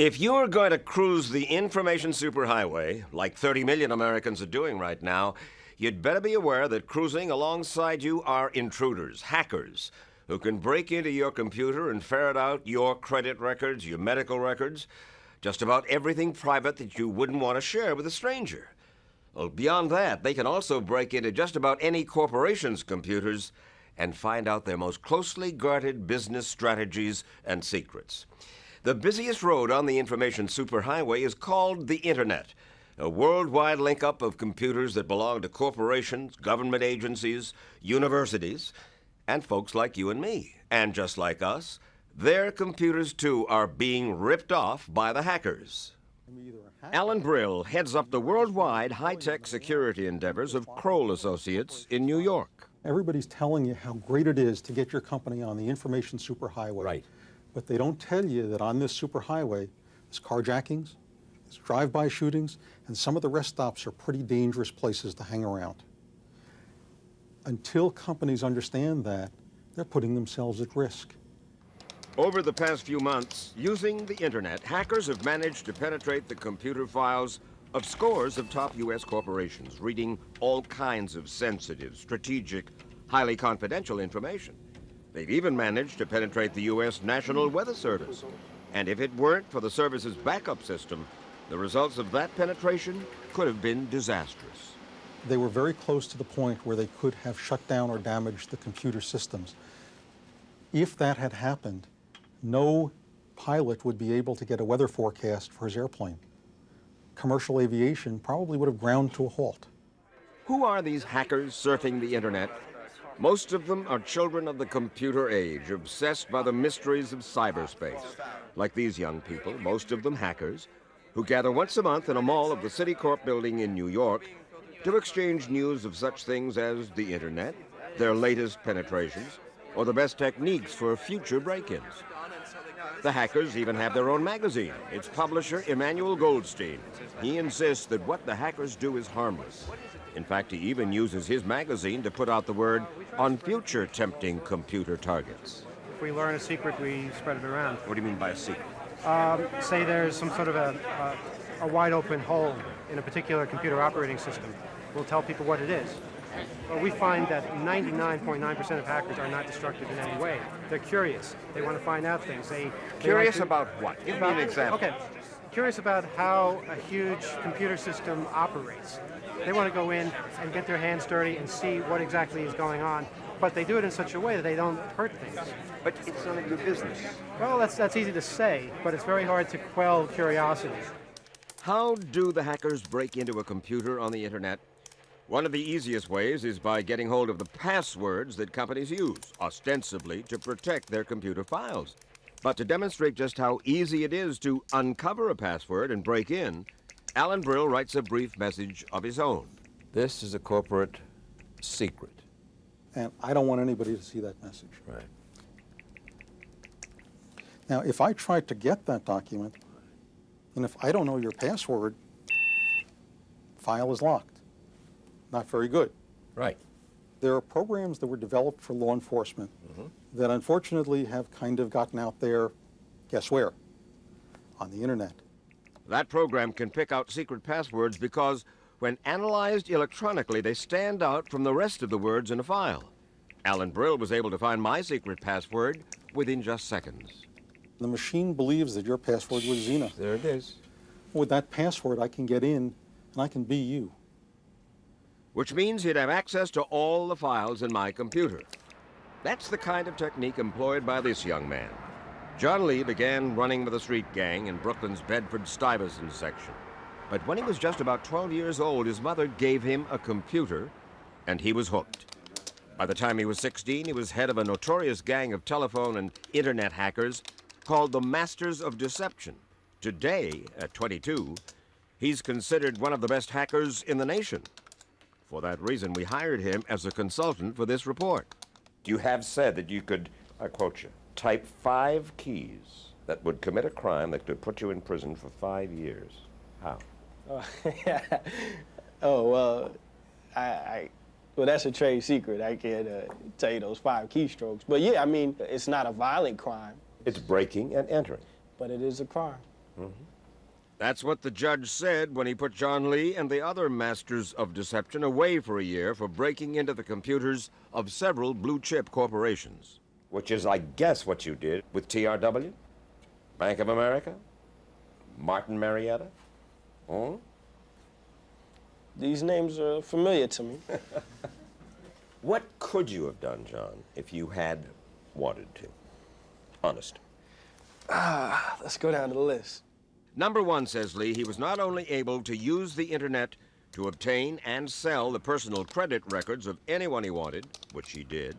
If you're going to cruise the information superhighway, like 30 million Americans are doing right now, you'd better be aware that cruising alongside you are intruders, hackers, who can break into your computer and ferret out your credit records, your medical records, just about everything private that you wouldn't want to share with a stranger. Well, beyond that, they can also break into just about any corporation's computers and find out their most closely guarded business strategies and secrets. The busiest road on the information superhighway is called the Internet, a worldwide link-up of computers that belong to corporations, government agencies, universities, and folks like you and me. And just like us, their computers, too, are being ripped off by the hackers. Alan Brill heads up the worldwide high-tech security endeavors of Kroll Associates in New York. Everybody's telling you how great it is to get your company on the information superhighway. Right. But they don't tell you that on this superhighway, there's carjackings, there's drive-by shootings, and some of the rest stops are pretty dangerous places to hang around. Until companies understand that, they're putting themselves at risk. Over the past few months, using the Internet, hackers have managed to penetrate the computer files of scores of top U.S. corporations, reading all kinds of sensitive, strategic, highly confidential information. They've even managed to penetrate the U.S. National Weather Service. And if it weren't for the service's backup system, the results of that penetration could have been disastrous. They were very close to the point where they could have shut down or damaged the computer systems. If that had happened, no pilot would be able to get a weather forecast for his airplane. Commercial aviation probably would have ground to a halt. Who are these hackers surfing the Internet? Most of them are children of the computer age, obsessed by the mysteries of cyberspace. Like these young people, most of them hackers, who gather once a month in a mall of the Citicorp building in New York to exchange news of such things as the Internet, their latest penetrations, or the best techniques for future break-ins. The hackers even have their own magazine. Its publisher, Emmanuel Goldstein. He insists that what the hackers do is harmless. In fact, he even uses his magazine to put out the word on future tempting computer targets. If we learn a secret, we spread it around. What do you mean by a secret? Say there's some sort of a wide open hole in a particular computer operating system. We'll tell people what it is. But we find that 99.9% of hackers are not destructive in any way. They're curious. They want to find out things. Curious about what? Give me an example. Okay. Curious about how a huge computer system operates. They want to go in and get their hands dirty and see what exactly is going on, but they do it in such a way that they don't hurt things. But it's none of your business. Well, that's easy to say, but it's very hard to quell curiosity. How do the hackers break into a computer on the Internet? One of the easiest ways is by getting hold of the passwords that companies use, ostensibly to protect their computer files. But to demonstrate just how easy it is to uncover a password and break in, Alan Brill writes a brief message of his own. This is a corporate secret. And I don't want anybody to see that message. Right. Now, if I try to get that document, and if I don't know your password, file is locked. Not very good. Right. There are programs that were developed for law enforcement that unfortunately have kind of gotten out there, guess where? On the Internet. That program can pick out secret passwords because when analyzed electronically, they stand out from the rest of the words in a file. Alan Brill was able to find my secret password within just seconds. The machine believes that your password was Xena. There it is. With that password, I can get in and I can be you. Which means he'd have access to all the files in my computer. That's the kind of technique employed by this young man. John Lee began running with a street gang in Brooklyn's Bedford-Stuyvesant section. But when he was just about 12 years old, his mother gave him a computer, and he was hooked. By the time he was 16, he was head of a notorious gang of telephone and Internet hackers called the Masters of Deception. Today, at 22, he's considered one of the best hackers in the nation. For that reason, we hired him as a consultant for this report. You have said that you could, I quote you, type 5 keys that would commit a crime that could put you in prison for 5 years. How? Well, well, that's a trade secret. I can't tell you those 5 keystrokes. But yeah, I mean, it's not a violent crime. It's breaking and entering. But it is a crime. That's what the judge said when he put John Lee and the other masters of deception away for a year for breaking into the computers of several blue-chip corporations. Which is, I guess, what you did with TRW, Bank of America, Martin Marietta. Hmm? These names are familiar to me. What could you have done, John, if you had wanted to? Honest. Let's go down the list. Number one, says Lee, he was not only able to use the internet to obtain and sell the personal credit records of anyone he wanted, which he did,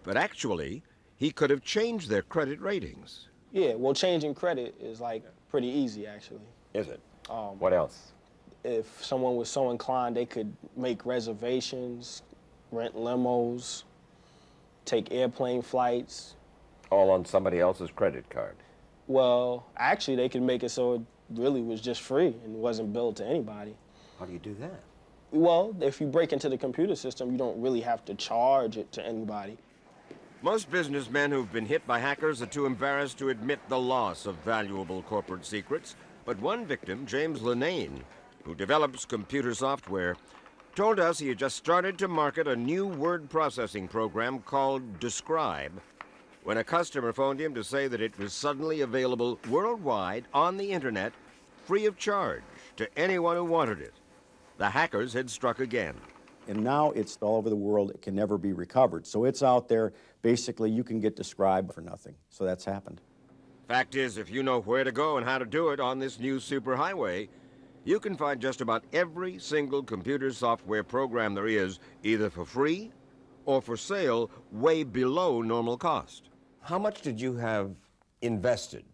but actually, he could have changed their credit ratings. Yeah, well, changing credit is like pretty easy, actually. Is it? What else? If someone was so inclined, they could make reservations, rent limos, take airplane flights. All on somebody else's credit card. Well, actually, they could make it so it really was just free and wasn't billed to anybody. How do you do that? Well, if you break into the computer system, you don't really have to charge it to anybody. Most businessmen who've been hit by hackers are too embarrassed to admit the loss of valuable corporate secrets. But one victim, James Linane, who develops computer software, told us he had just started to market a new word processing program called Describe when a customer phoned him to say that it was suddenly available worldwide on the internet, free of charge, to anyone who wanted it. The hackers had struck again. And now it's all over the world. It can never be recovered. So it's out there. Basically, you can get Describe for nothing. So that's happened. Fact is, if you know where to go and how to do it on this new superhighway, you can find just about every single computer software program there is, either for free or for sale way below normal cost. How much did you have invested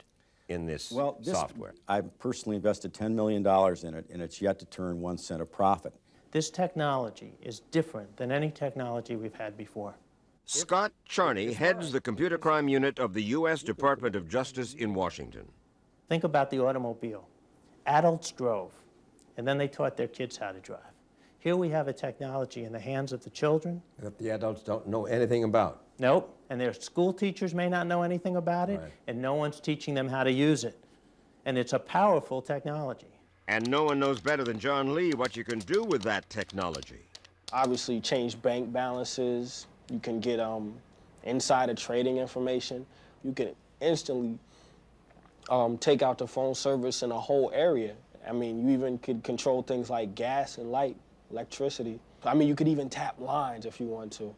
in this software? I've personally invested $10 million in it, and it's yet to turn 1 cent of profit. This technology is different than any technology we've had before. Scott Charney heads the computer crime unit of the U.S. Department of Justice in Washington. Think about the automobile. Adults drove, and then they taught their kids how to drive. Here we have a technology in the hands of the children. That the adults don't know anything about. Nope, and their school teachers may not know anything about it, Right. and no one's teaching them how to use it. And it's a powerful technology. And no one knows better than John Lee what you can do with that technology. Obviously, change bank balances. You can get insider trading information. You can instantly take out the phone service in a whole area. I mean, you even could control things like gas and light, electricity. I mean, you could even tap lines if you want to.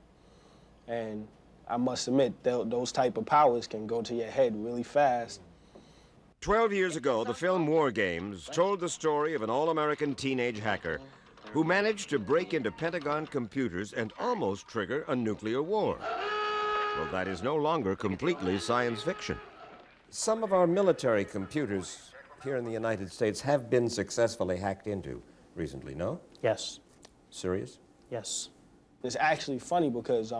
And I must admit, those type of powers can go to your head really fast. 12 years ago, the film War Games told the story of an all-American teenage hacker who managed to break into Pentagon computers and almost trigger a nuclear war. Well, that is no longer completely science fiction. Some of our military computers here in the United States have been successfully hacked into recently, no? Yes, Serious? yes. It's actually funny because,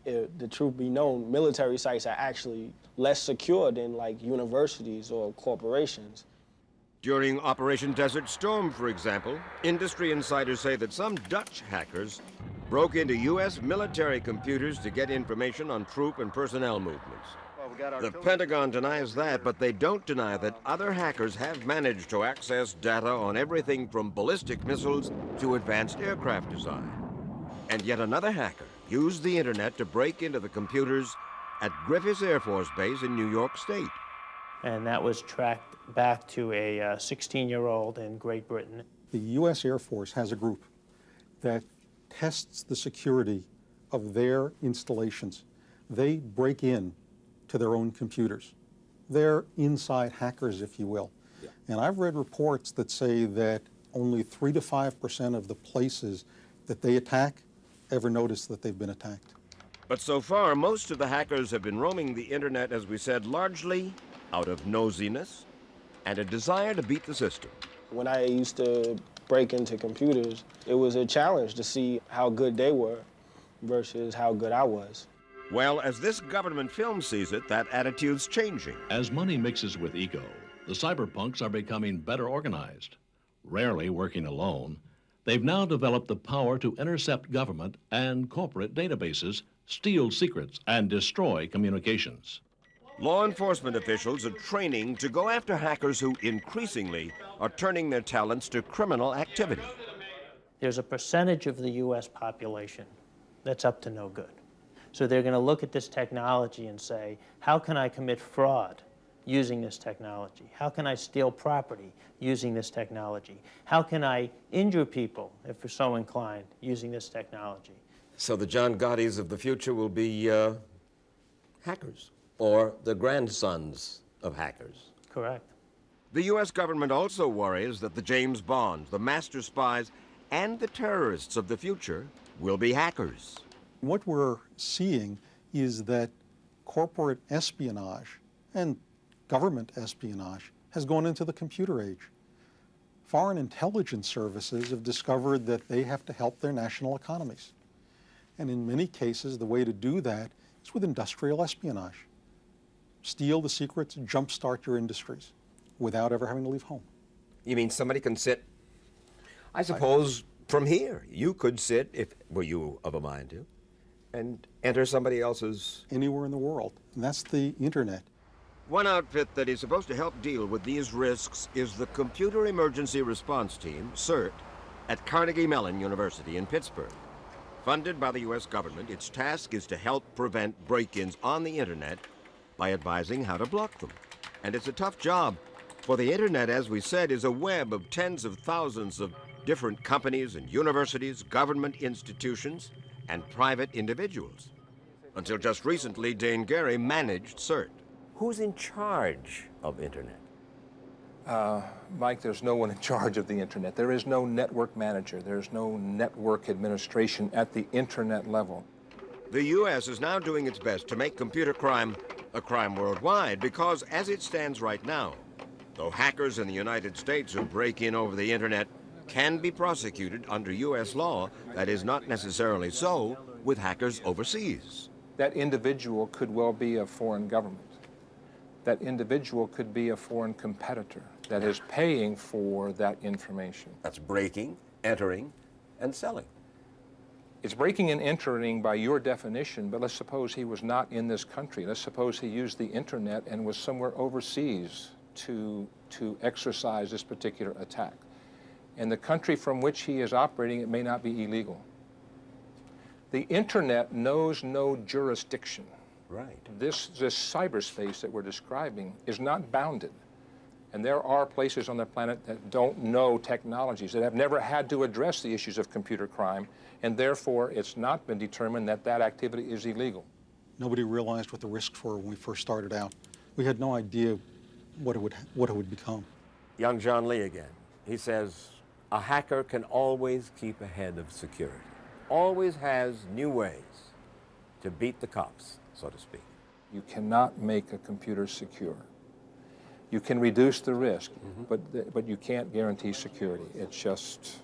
the truth be known, military sites are actually less secure than like universities or corporations. During Operation Desert Storm, for example, industry insiders say that some Dutch hackers broke into U.S. military computers to get information on troop and personnel movements. The Pentagon denies that, but they don't deny that other hackers have managed to access data on everything from ballistic missiles to advanced aircraft design. And yet another hacker used the internet to break into the computers at Griffiths Air Force Base in New York State. And that was tracked back to a 16-year-old in Great Britain. The U.S. Air Force has a group that tests the security of their installations. They break in to their own computers. They're inside hackers, if you will. Yeah. And I've read reports that say that only 3 to 5% of the places that they attack ever notice that they've been attacked. But so far, most of the hackers have been roaming the internet, as we said, largely out of nosiness and a desire to beat the system. When I used to break into computers, it was a challenge to see how good they were versus how good I was. Well, as this government film sees it, that attitude's changing. As money mixes with ego, the cyberpunks are becoming better organized. Rarely working alone, they've now developed the power to intercept government and corporate databases, steal secrets, and destroy communications. Law enforcement officials are training to go after hackers who increasingly are turning their talents to criminal activity. There's a percentage of the U.S. population that's up to no good. So they're going to look at this technology and say, how can I commit fraud using this technology? How can I steal property using this technology? How can I injure people, if we're so inclined, using this technology? So the John Gottis of the future will be hackers, or the grandsons of hackers. Correct. The U.S. government also worries that the James Bonds, the master spies, and the terrorists of the future will be hackers. What we're seeing is that corporate espionage and government espionage has gone into the computer age. Foreign intelligence services have discovered that they have to help their national economies. And in many cases, the way to do that is with industrial espionage. Steal the secrets, jumpstart your industries without ever having to leave home. You mean somebody can sit, I suppose, from here? You could sit, if were you of a mind to, and enter somebody else's... Anywhere in the world. And that's the internet. One outfit that is supposed to help deal with these risks is the Computer Emergency Response Team, CERT, at Carnegie Mellon University in Pittsburgh. Funded by the U.S. government, its task is to help prevent break-ins on the internet by advising how to block them. And it's a tough job, for the internet, as we said, is a web of tens of thousands of different companies and universities, government institutions, and private individuals. Until just recently, Dane Gary managed CERT. Who's in charge of internet? Mike, there's no one in charge of the internet. There is no network manager. There's no network administration at the internet level. The U.S. is now doing its best to make computer crime a crime worldwide because, as it stands right now, though hackers in the United States who break in over the internet can be prosecuted under U.S. law, that is not necessarily so with hackers overseas. That individual could well be a foreign government. That individual could be a foreign competitor that is paying for that information. That's breaking, entering, and selling. It's breaking and entering by your definition, but let's suppose he was not in this country. Let's suppose he used the internet and was somewhere overseas to exercise this particular attack. And the country from which he is operating, it may not be illegal. The internet knows no jurisdiction. Right. This cyberspace that we're describing is not bounded. And there are places on the planet that don't know technologies, that have never had to address the issues of computer crime, and therefore it's not been determined that that activity is illegal. Nobody realized what the risks were when we first started out. We had no idea what it would become. Young John Lee again. He says, a hacker can always keep ahead of security. Always has new ways to beat the cops, so to speak. You cannot make a computer secure. You can reduce the risk, but you can't guarantee security. It just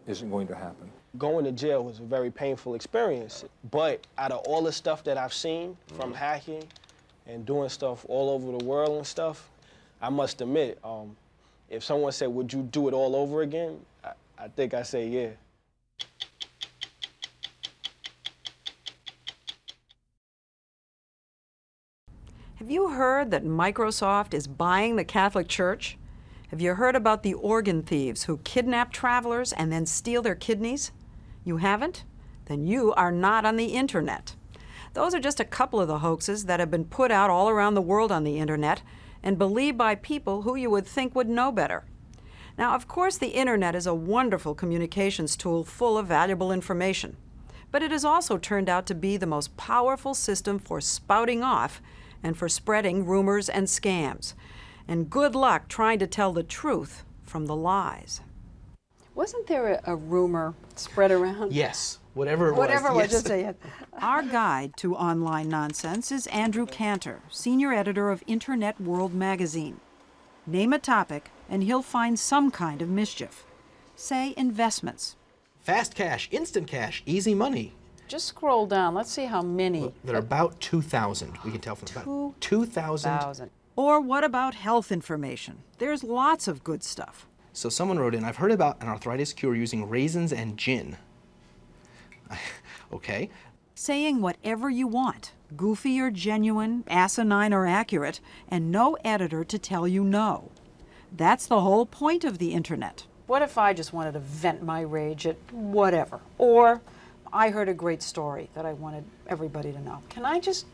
isn't going to happen. Going to jail was a very painful experience, but out of all the stuff that I've seen from hacking and doing stuff all over the world and stuff, I must admit, if someone said, would you do it all over again? I think I'd say yeah. Have you heard that Microsoft is buying the Catholic Church? Have you heard about the organ thieves who kidnap travelers and then steal their kidneys? You haven't? Then you are not on the internet. Those are just a couple of the hoaxes that have been put out all around the world on the internet and believed by people who you would think would know better. Now, of course, the internet is a wonderful communications tool full of valuable information, but it has also turned out to be the most powerful system for spouting off and for spreading rumors and scams. And good luck trying to tell the truth from the lies. Wasn't there a rumor spread around? Yes, whatever it was. Whatever it was, yes. just say it. Our guide to online nonsense is Andrew Cantor, senior editor of Internet World magazine. Name a topic, and he'll find some kind of mischief. Say investments. Fast cash, instant cash, easy money. Just scroll down. Let's see how many. Well, there are about 2,000. We can tell from about 2,000. Or what about health information? There's lots of good stuff. So someone wrote in, I've heard about an arthritis cure using raisins and gin. Okay. saying whatever you want, goofy or genuine, asinine or accurate, and no editor to tell you no. That's the whole point of the internet. What if I just wanted to vent my rage at whatever? Or I heard a great story that I wanted everybody to know. Can I just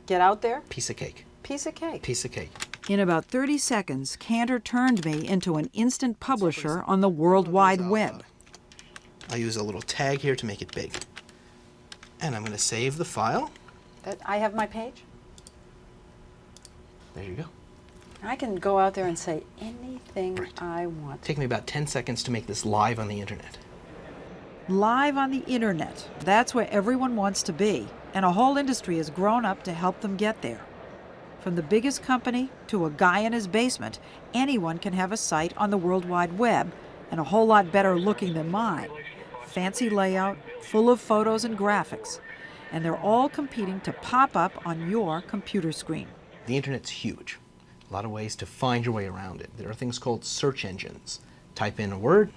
get out there? Piece of cake. Piece of cake. Piece of cake. In about 30 seconds, Cantor turned me into an instant publisher on the World Wide Web. I'll use a little tag here to make it big. And I'm going to save the file. I have my page? There you go. I can go out there and say anything I want. Take me about 10 seconds to make this live on the internet. Live on the internet. That's where everyone wants to be, and a whole industry has grown up to help them get there. From the biggest company to a guy in his basement, anyone can have a site on the World Wide Web, and a whole lot better looking than mine. Fancy layout, full of photos and graphics, and they're all competing to pop up on your computer screen. The internet's huge. A lot of ways to find your way around it. There are things called search engines. Type in a word,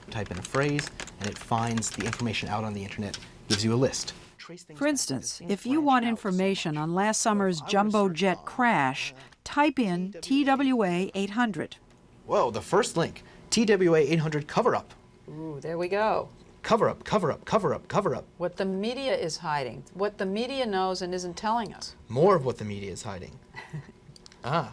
type in a phrase, and it finds the information out on the internet, gives you a list. For instance, if you want information on last summer's jumbo jet crash, type in TWA 800. Whoa, the first link, TWA 800 cover-up. Ooh, there we go. Cover-up, cover-up, cover-up, cover-up. What the media is hiding, what the media knows and isn't telling us. More of what the media is hiding. Here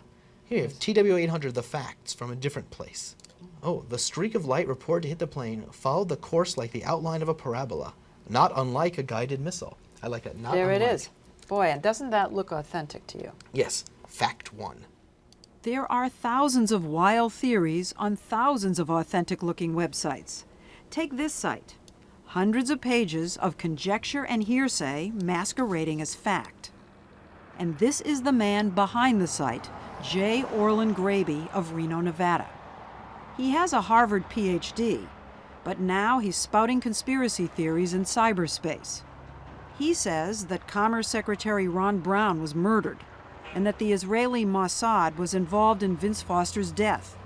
you have TWA 800, the facts from a different place. Oh, the streak of light reported to hit the plane followed the course like the outline of a parabola, not unlike a guided missile. I like that, not there unlike. It is. Boy, and doesn't that look authentic to you? Yes, fact one. There are thousands of wild theories on thousands of authentic-looking websites. Take this site. Hundreds of pages of conjecture and hearsay masquerading as fact. And this is the man behind the site, J. Orland Graby of Reno, Nevada. He has a Harvard PhD, but now he's spouting conspiracy theories in cyberspace. He says that Commerce Secretary Ron Brown was murdered and that the Israeli Mossad was involved in Vince Foster's death.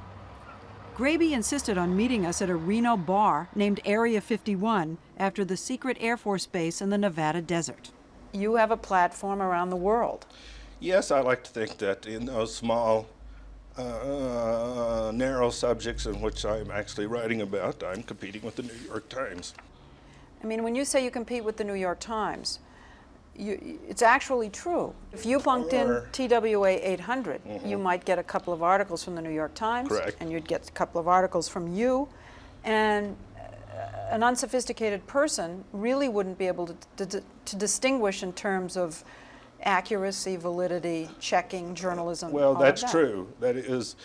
Graby insisted on meeting us at a Reno bar named Area 51 after the secret Air Force base in the Nevada desert. You have a platform around the world. Yes, I like to think that in those small, narrow subjects in which I'm actually writing about, I'm competing with the New York Times. I mean, when you say you compete with the New York Times, it's actually true. If you bunked in TWA 800, you might get a couple of articles from the New York Times. Correct. And you'd get a couple of articles from you. And an unsophisticated person really wouldn't be able to distinguish in terms of accuracy, validity, checking, journalism. Well, all that's of that. true. That is,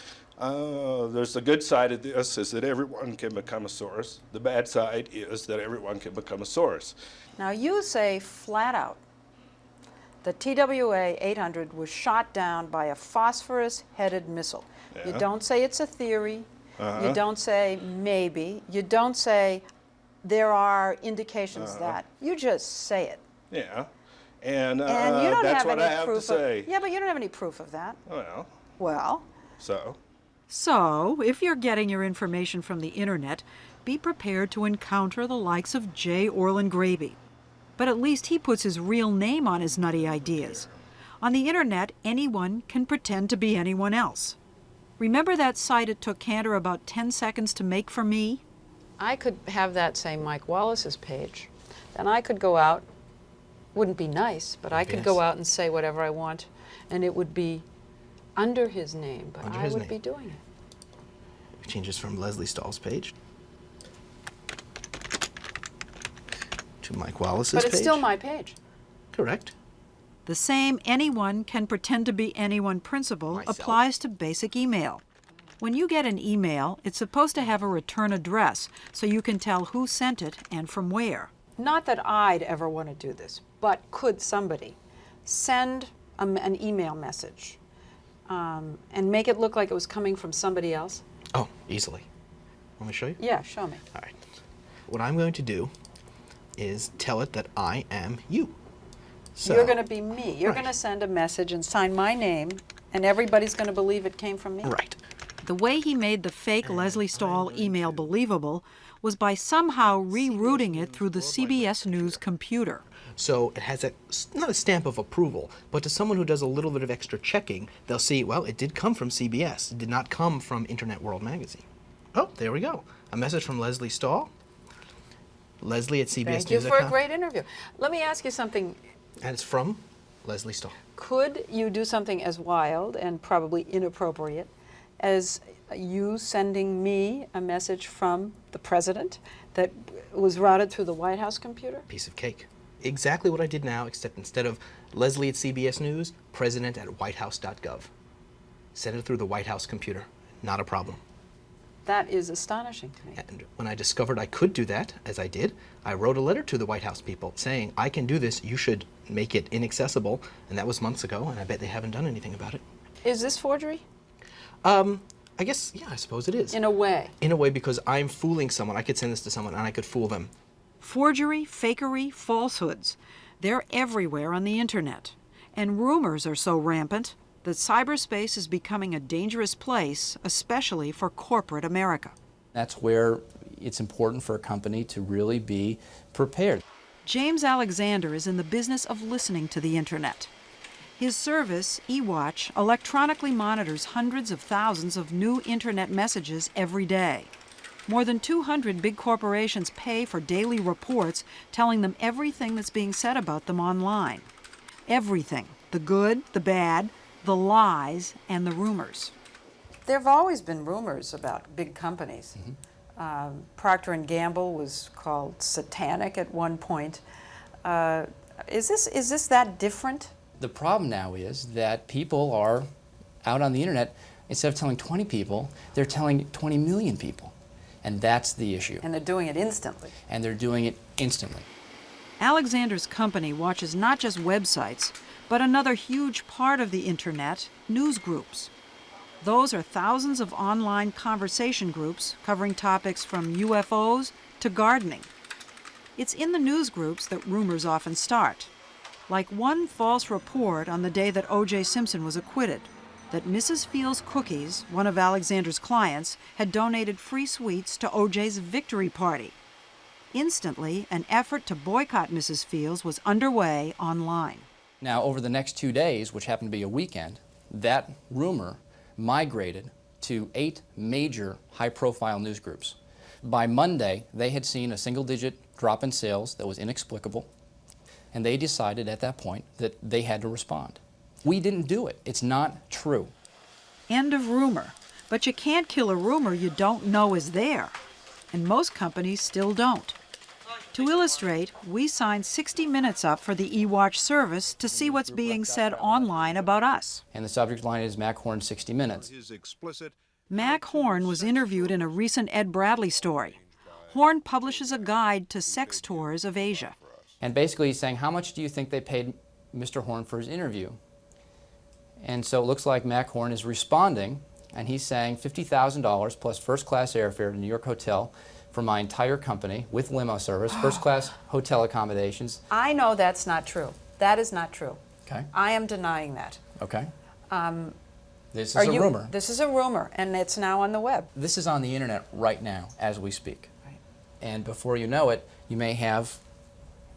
there's the good side of this is that everyone can become a source. The bad side is that everyone can become a source. Now you say flat out that TWA 800 was shot down by a phosphorus-headed missile. Yeah. You don't say it's a theory. You don't say maybe. You don't say there are indications that. You just say it. Yeah. And you don't that's have what any I have proof to say. Yeah, but you don't have any proof of that. Well. So? So, if you're getting your information from the internet, be prepared to encounter the likes of J. Orland Graby. But at least he puts his real name on his nutty ideas. On the internet, anyone can pretend to be anyone else. Remember that site it took Cantor about 10 seconds to make for me? I could have that say Mike Wallace's page. Then I could go out, wouldn't be nice, but I could go out and say whatever I want, and it would be under his name, but I would be doing it. Changes from Lesley Stahl's page to Mike Wallace's page. But it's still my page. Correct. The same anyone can pretend to be anyone principle applies to basic email. When you get an email, it's supposed to have a return address so you can tell who sent it and from where. Not that I'd ever want to do this, but could somebody send an email message and make it look like it was coming from somebody else? Oh, easily. Want me to show you? Yeah, show me. All right. What I'm going to do is tell it that I am you. So, you're going to be me. You're going to send a message and sign my name, and everybody's going to believe it came from me. Right. The way he made the fake Lesley Stahl email believable was by somehow rerouting it through the CBS News computer. So it has not a stamp of approval, but to someone who does a little bit of extra checking, they'll see, well, it did come from CBS. It did not come from Internet World Magazine. Oh, there we go. A message from Lesley Stahl. Lesley at CBS News. Thank you for a great interview. Let me ask you something. And it's from Lesley Stahl. Could you do something as wild and probably inappropriate as you sending me a message from the president that was routed through the White House computer? Piece of cake. Exactly what I did now, except instead of Lesley at CBS News, president at whitehouse.gov. Send it through the White House computer. Not a problem. That is astonishing to me. And when I discovered I could do that, as I did, I wrote a letter to the White House people saying, I can do this, you should make it inaccessible. And that was months ago, and I bet they haven't done anything about it. Is this forgery? I guess, yeah, I suppose it is. In a way. In a way, because I'm fooling someone. I could send this to someone, and I could fool them. Forgery, fakery, falsehoods. They're everywhere on the internet. And rumors are so rampant that cyberspace is becoming a dangerous place, especially for corporate America. That's where it's important for a company to really be prepared. James Alexander is in the business of listening to the internet. His service, eWatch, electronically monitors hundreds of thousands of new internet messages every day. More than 200 big corporations pay for daily reports telling them everything that's being said about them online. Everything. The good, the bad, the lies, and the rumors. There have always been rumors about big companies. Procter & Gamble was called satanic at one point. Is this that different? The problem now is that people are out on the internet, instead of telling 20 people, they're telling 20 million people. And that's the issue. And they're doing it instantly. And they're doing it instantly. Alexander's company watches not just websites, but another huge part of the internet, news groups. Those are thousands of online conversation groups covering topics from UFOs to gardening. It's in the news groups that rumors often start. Like one false report on the day that O.J. Simpson was acquitted, that Mrs. Fields Cookies, one of Alexander's clients, had donated free sweets to O.J.'s victory party. Instantly, an effort to boycott Mrs. Fields was underway online. Now, over the next 2 days, which happened to be a weekend, that rumor migrated to 8 major high-profile news groups. By Monday, they had seen a single-digit drop in sales that was inexplicable, and they decided at that point that they had to respond. We didn't do it. It's not true. End of rumor. But you can't kill a rumor you don't know is there. And most companies still don't. To illustrate, we signed 60 Minutes up for the eWatch service to see what's being said online about us. And the subject line is Mac Horn 60 Minutes. Mac Horn was interviewed in a recent Ed Bradley story. Horn publishes a guide to sex tours of Asia. And basically he's saying, how much do you think they paid Mr. Horn for his interview? And so it looks like Mac Horn is responding, and he's saying $50,000 plus first-class airfare to New York hotel for my entire company with limo service, first-class hotel accommodations. I know that's not true. That is not true. Okay. I am denying that. Okay. This is a rumor. This is a rumor, and it's now on the web. This is on the internet right now as we speak. Right. And before you know it, you may have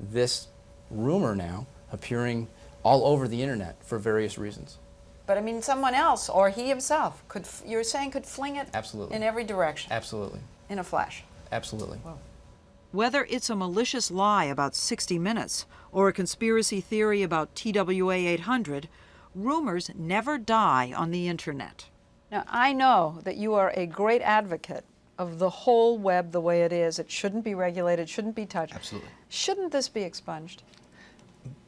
this rumor now appearing all over the internet for various reasons. But I mean, someone else or he himself could, you're saying, could fling it Absolutely. in every direction. Absolutely. In a flash. Absolutely. Whoa. Whether it's a malicious lie about 60 Minutes or a conspiracy theory about TWA 800, rumors never die on the internet. Now, I know that you are a great advocate of the whole web the way it is. It shouldn't be regulated, shouldn't be touched. Absolutely. Shouldn't this be expunged?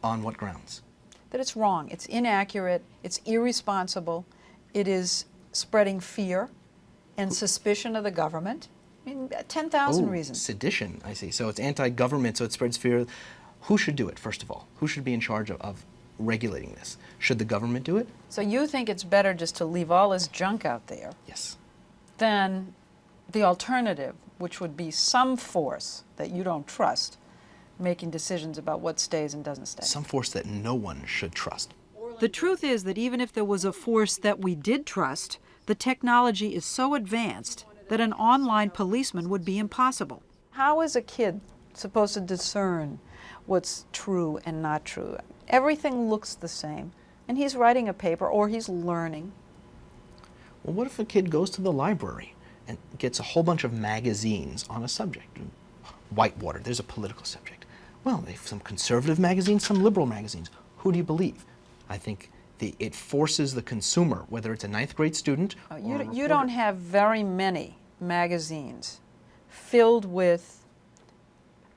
On what grounds? That it's wrong, it's inaccurate, it's irresponsible, it is spreading fear and suspicion of the government. I mean, 10,000 reasons. Sedition, I see. So it's anti-government, so it spreads fear. Who should do it, first of all? Who should be in charge of regulating this? Should the government do it? So you think it's better just to leave all this junk out there? Yes. Than the alternative, which would be some force that you don't trust, making decisions about what stays and doesn't stay. Some force that no one should trust. The truth is that even if there was a force that we did trust, the technology is so advanced that an online policeman would be impossible. How is a kid supposed to discern what's true and not true? Everything looks the same, and he's writing a paper or he's learning. Well, what if a kid goes to the library and gets a whole bunch of magazines on a subject? Whitewater, there's a political subject. Well, they have some conservative magazines, some liberal magazines. Who do you believe? I think it forces the consumer, whether it's a 9th grade student or You don't have very many magazines filled with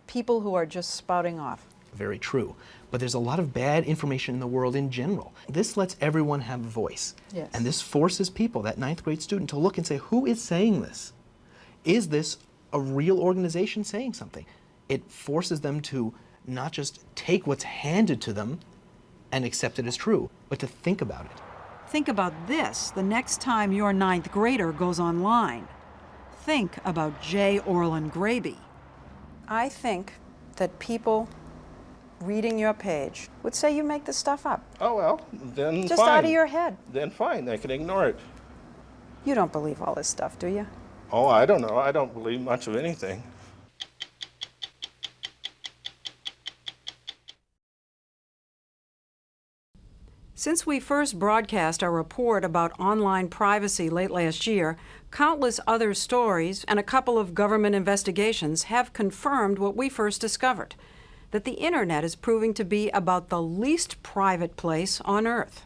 people who are just spouting off. Very true. But there's a lot of bad information in the world in general. This lets everyone have a voice. Yes. And this forces people, that 9th grade student, to look and say, who is saying this? Is this a real organization saying something? It forces them to not just take what's handed to them and accept it as true, but to think about it. Think about this the next time your 9th grader goes online. Think about J. Orland Graby. I think that people reading your page would say you make this stuff up. Oh, well, then Just fine. out of your head. Then fine, they can ignore it. You don't believe all this stuff, do you? Oh, I don't know. I don't believe much of anything. Since we first broadcast our report about online privacy late last year, countless other stories and a couple of government investigations have confirmed what we first discovered, that the Internet is proving to be about the least private place on Earth.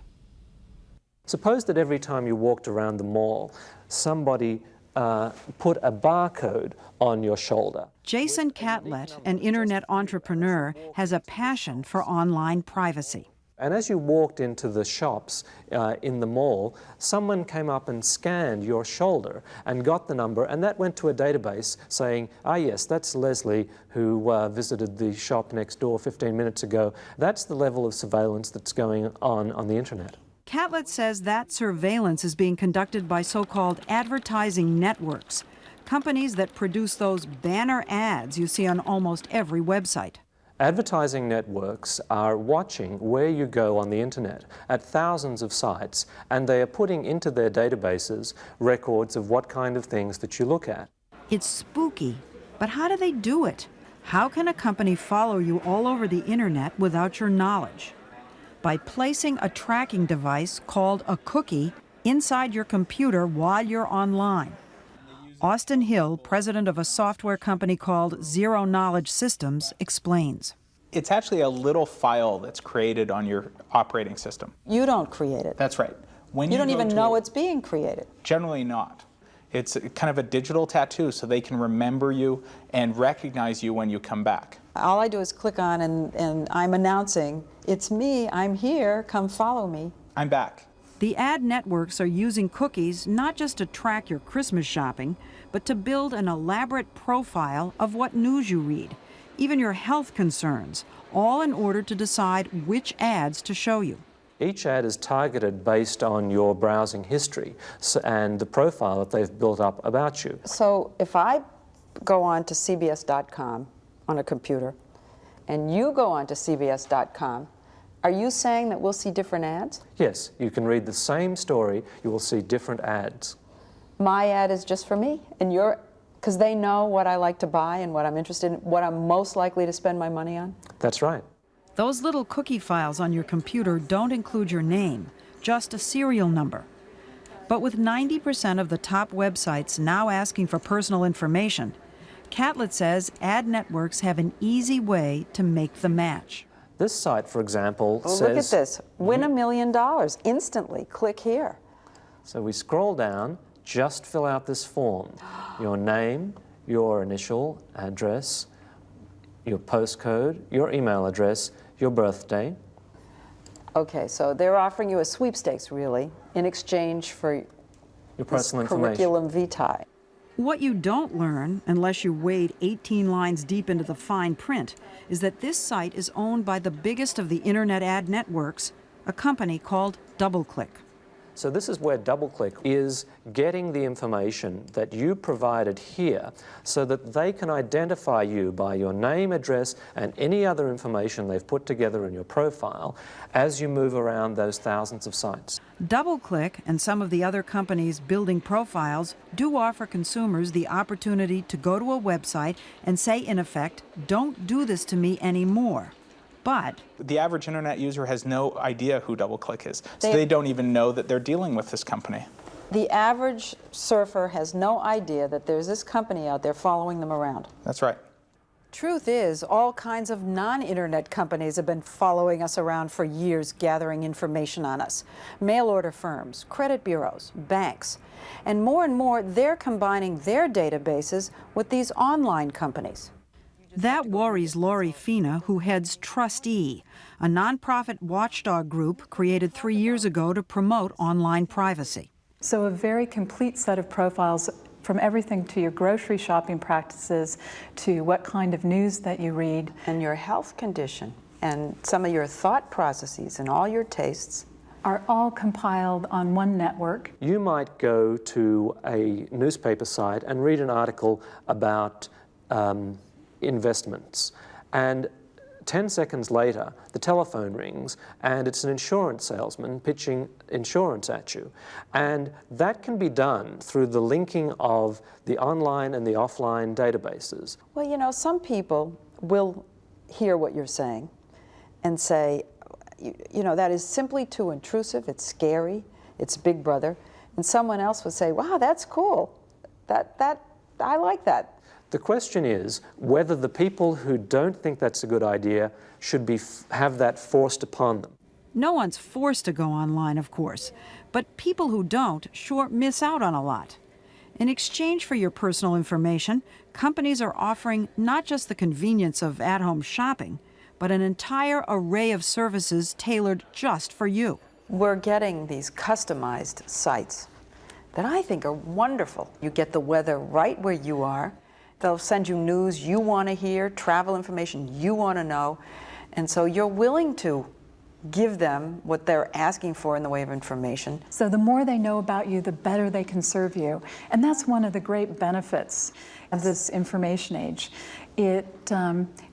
Suppose that every time you walked around the mall, somebody put a barcode on your shoulder. Jason Catlett, an Internet entrepreneur, has a passion for online privacy. And as you walked into the shops in the mall, someone came up and scanned your shoulder and got the number, and that went to a database saying, ah yes, that's Lesley who visited the shop next door 15 minutes ago. That's the level of surveillance that's going on the Internet. Catlett says that surveillance is being conducted by so-called advertising networks, companies that produce those banner ads you see on almost every website. Advertising networks are watching where you go on the Internet at thousands of sites, and they are putting into their databases records of what kind of things that you look at. It's spooky, but how do they do it? How can a company follow you all over the Internet without your knowledge? By placing a tracking device called a cookie inside your computer while you're online. Austin Hill, president of a software company called Zero Knowledge Systems, explains. It's actually a little file that's created on your operating system. You don't create it. That's right. When You don't go even to know it's being created. Generally not. It's kind of a digital tattoo, so they can remember you and recognize you when you come back. All I do is click on and I'm announcing, it's me, I'm here, come follow me. I'm back. The ad networks are using cookies not just to track your Christmas shopping, but to build an elaborate profile of what news you read, even your health concerns, all in order to decide which ads to show you. Each ad is targeted based on your browsing history and the profile that they've built up about you. So if I go on to CBS.com on a computer, and you go on to CBS.com, are you saying that we'll see different ads? Yes, you can read the same story, you will see different ads. My ad is just for me, and you're, because they know what I like to buy and what I'm interested in, what I'm most likely to spend my money on? That's right. Those little cookie files on your computer don't include your name, just a serial number. But with 90% of the top websites now asking for personal information, Catlett says ad networks have an easy way to make the match. This site, for example, Oh, says... look at this. Win $1 million instantly. Click here. So we scroll down, just fill out this form. Your name, your initial address, your postcode, your email address, your birthday. Okay, so they're offering you a sweepstakes, really, in exchange for Your personal this information. curriculum vitae. What you don't learn, unless you wade 18 lines deep into the fine print, is that this site is owned by the biggest of the Internet ad networks, a company called DoubleClick. So this is where DoubleClick is getting the information that you provided here so that they can identify you by your name, address, and any other information they've put together in your profile as you move around those thousands of sites. DoubleClick and some of the other companies building profiles do offer consumers the opportunity to go to a website and say, in effect, "Don't do this to me anymore." But the average internet user has no idea who DoubleClick is, so they don't even know that they're dealing with this company. The average surfer has no idea that there's this company out there following them around. That's right. Truth is, all kinds of non-internet companies have been following us around for years, gathering information on us. Mail-order firms, credit bureaus, banks. And more, they're combining their databases with these online companies. that worries Lori Fina, who heads Trustee, a nonprofit watchdog group created 3 years ago to promote online privacy. So a very complete set of profiles from everything to your grocery shopping practices to what kind of news that you read. And your health condition and some of your thought processes and all your tastes are all compiled on one network. You might go to a newspaper site and read an article about investments, and 10 seconds later the telephone rings and it's an insurance salesman pitching insurance at you. And that can be done through the linking of the online and the offline databases. Well, you know, some people will hear what you're saying and say, you know, that is simply too intrusive, it's scary, it's Big Brother. And someone else would say, wow, that's cool. I like that. The question is whether the people who don't think that's a good idea should have that forced upon them. No one's forced to go online, of course, but people who don't sure miss out on a lot. In exchange for your personal information, companies are offering not just the convenience of at-home shopping, but an entire array of services tailored just for you. We're getting these customized sites that I think are wonderful. You get the weather right where you are. They'll send you news you want to hear, travel information you want to know, and so you're willing to give them what they're asking for in the way of information. So the more they know about you, the better they can serve you. And that's one of the great benefits of this information age. It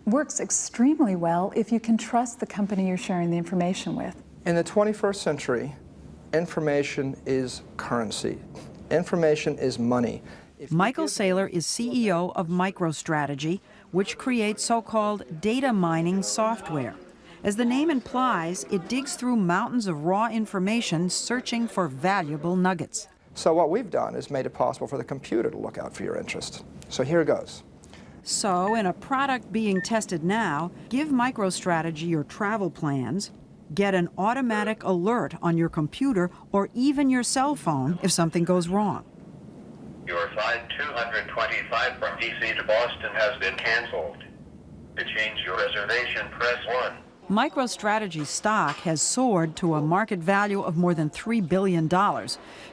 works extremely well if you can trust the company you're sharing the information with. In the 21st century, information is currency. Information is money. Michael Saylor is CEO of MicroStrategy, which creates so-called data mining software. As the name implies, it digs through mountains of raw information searching for valuable nuggets. So what we've done is made it possible for the computer to look out for your interest. So here it goes. So, in a product being tested now, give MicroStrategy your travel plans, get an automatic alert on your computer or even your cell phone if something goes wrong. Your flight 225 from D.C. to Boston has been canceled. To change your reservation, press 1. MicroStrategy stock has soared to a market value of more than $3 billion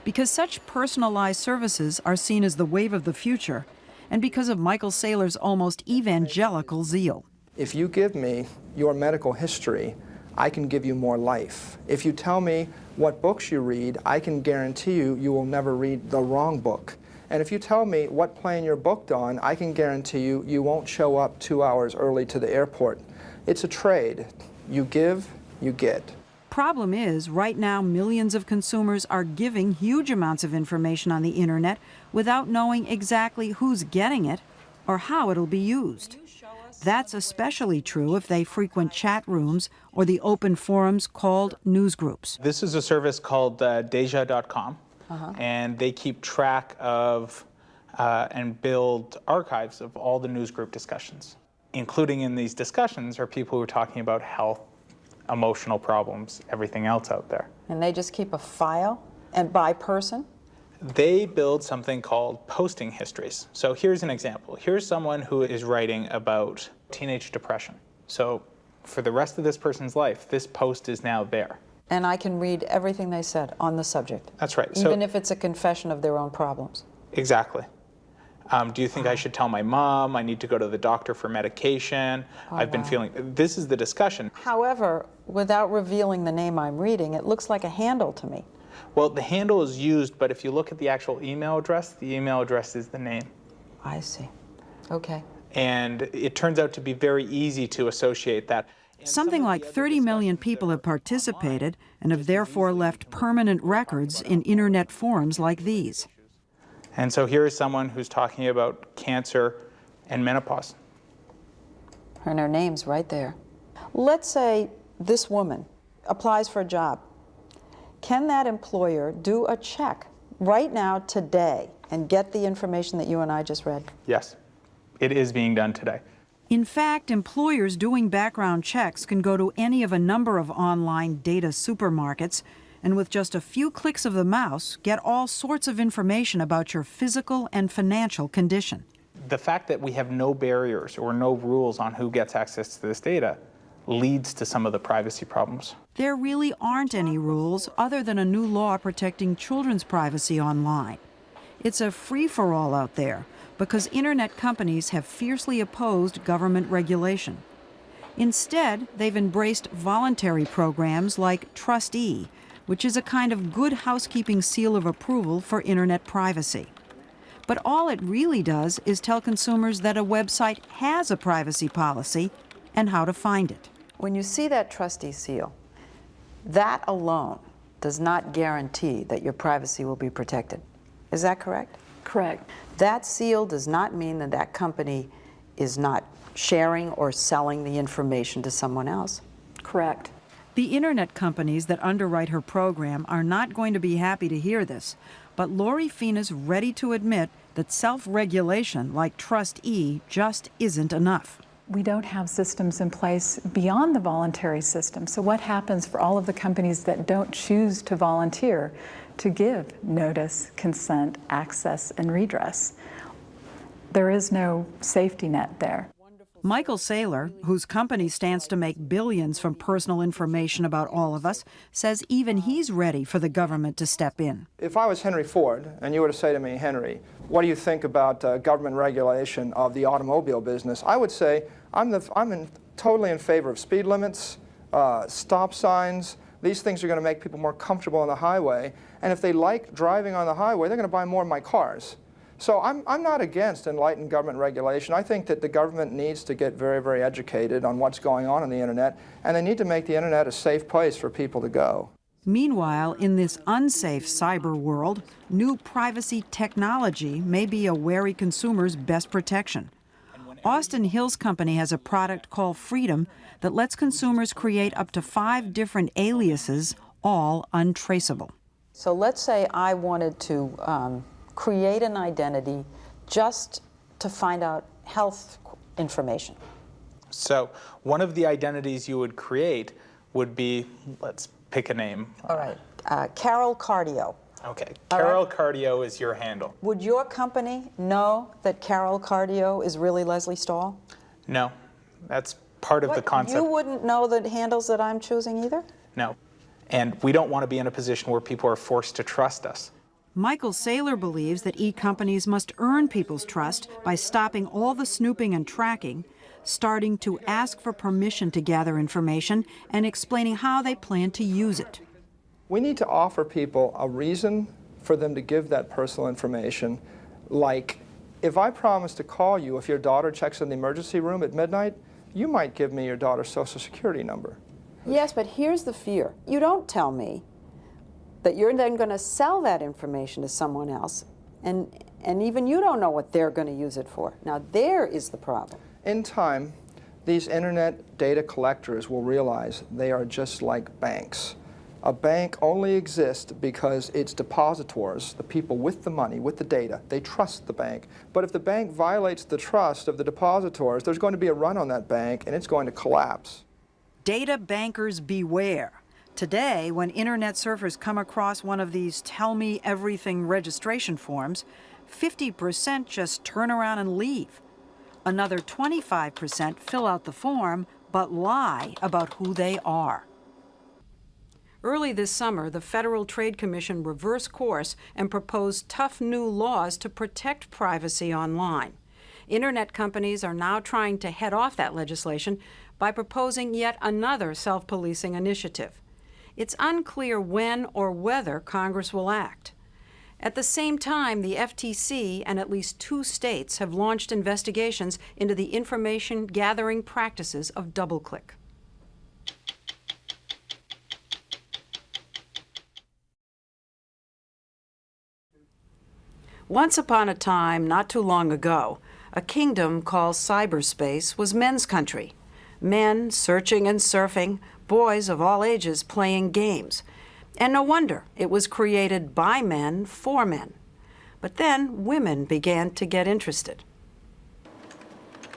because such personalized services are seen as the wave of the future and because of Michael Saylor's almost evangelical zeal. If you give me your medical history, I can give you more life. If you tell me what books you read, I can guarantee you will never read the wrong book. And if you tell me what plane you're booked on, I can guarantee you won't show up 2 hours early to the airport. It's a trade. You give, you get. Problem is, right now millions of consumers are giving huge amounts of information on the internet without knowing exactly who's getting it or how it'll be used. That's especially true if they frequent chat rooms or the open forums called newsgroups. This is a service called Deja.com. And they keep track of and build archives of all the newsgroup discussions. Including in these discussions are people who are talking about health, emotional problems, everything else out there. And they just keep a file and by person? They build something called posting histories. So here's an example. Here's someone who is writing about teenage depression. So for the rest of this person's life, this post is now there. And I can read everything they said on the subject. That's right. Even if it's a confession of their own problems. Exactly. Do you think I should tell my mom? I need to go to the doctor for medication. I've been feeling, this is the discussion. However, without revealing the name I'm reading, it looks like a handle to me. Well, the handle is used, but if you look at the actual email address, the email address is the name. I see. Okay. And it turns out to be very easy to associate that. Something like 30 million people have participated and have therefore left permanent records in internet forums like these. And so here is someone who's talking about cancer and menopause. And her name's right there. Let's say this woman applies for a job. Can that employer do a check right now, today, and get the information that you and I just read? Yes, it is being done today. In fact, employers doing background checks can go to any of a number of online data supermarkets and with just a few clicks of the mouse, get all sorts of information about your physical and financial condition. The fact that we have no barriers or no rules on who gets access to this data leads to some of the privacy problems. There really aren't any rules other than a new law protecting children's privacy online. It's a free-for-all out there because internet companies have fiercely opposed government regulation. Instead, they've embraced voluntary programs like Trustee, which is a kind of good housekeeping seal of approval for internet privacy. But all it really does is tell consumers that a website has a privacy policy and how to find it. When you see that Trustee seal, that alone does not guarantee that your privacy will be protected. Is that correct? Correct. That seal does not mean that that company is not sharing or selling the information to someone else. Correct. The internet companies that underwrite her program are not going to be happy to hear this, but Lori Fina's ready to admit that self-regulation like Trustee just isn't enough. We don't have systems in place beyond the voluntary system. So what happens for all of the companies that don't choose to volunteer to give notice, consent, access, and redress? There is no safety net there. Michael Saylor, whose company stands to make billions from personal information about all of us, says even he's ready for the government to step in. If I was Henry Ford and you were to say to me, Henry, what do you think about government regulation of the automobile business? I would say I'm totally in favor of speed limits, stop signs. These things are going to make people more comfortable on the highway. And if they like driving on the highway, they're going to buy more of my cars. So I'm not against enlightened government regulation. I think that the government needs to get very, very educated on what's going on the internet, and they need to make the internet a safe place for people to go. Meanwhile, in this unsafe cyber world, new privacy technology may be a wary consumer's best protection. Austin Hill's company has a product called Freedom that lets consumers create up to 5 different aliases, all untraceable. So let's say I wanted to create an identity just to find out health information. So one of the identities you would create would be, let's pick a name. All right, Carol Cardio. Okay, Carol Cardio is your handle. Would your company know that Carol Cardio is really Lesley Stahl? No, that's part of the concept. You wouldn't know the handles that I'm choosing either? No, and we don't want to be in a position where people are forced to trust us. Michael Saylor believes that e-companies must earn people's trust by stopping all the snooping and tracking, starting to ask for permission to gather information, and explaining how they plan to use it. We need to offer people a reason for them to give that personal information. Like, if I promise to call you if your daughter checks in the emergency room at midnight, you might give me your daughter's social security number. Yes, but here's the fear. You don't tell me that you're then going to sell that information to someone else, and even you don't know what they're going to use it for. Now, there is the problem. In time, these internet data collectors will realize they are just like banks. A bank only exists because its depositors, the people with the money, with the data, they trust the bank. But if the bank violates the trust of the depositors, there's going to be a run on that bank, and it's going to collapse. Data bankers beware. Today, when internet surfers come across one of these tell me everything registration forms, 50% just turn around and leave. Another 25% fill out the form but lie about who they are. Early this summer, the Federal Trade Commission reversed course and proposed tough new laws to protect privacy online. Internet companies are now trying to head off that legislation by proposing yet another self-policing initiative. It's unclear when or whether Congress will act. At the same time, the FTC and at least 2 states have launched investigations into the information gathering practices of DoubleClick. Once upon a time, not too long ago, a kingdom called cyberspace was men's country. Men searching and surfing, boys of all ages playing games. And no wonder, it was created by men for men. But then women began to get interested.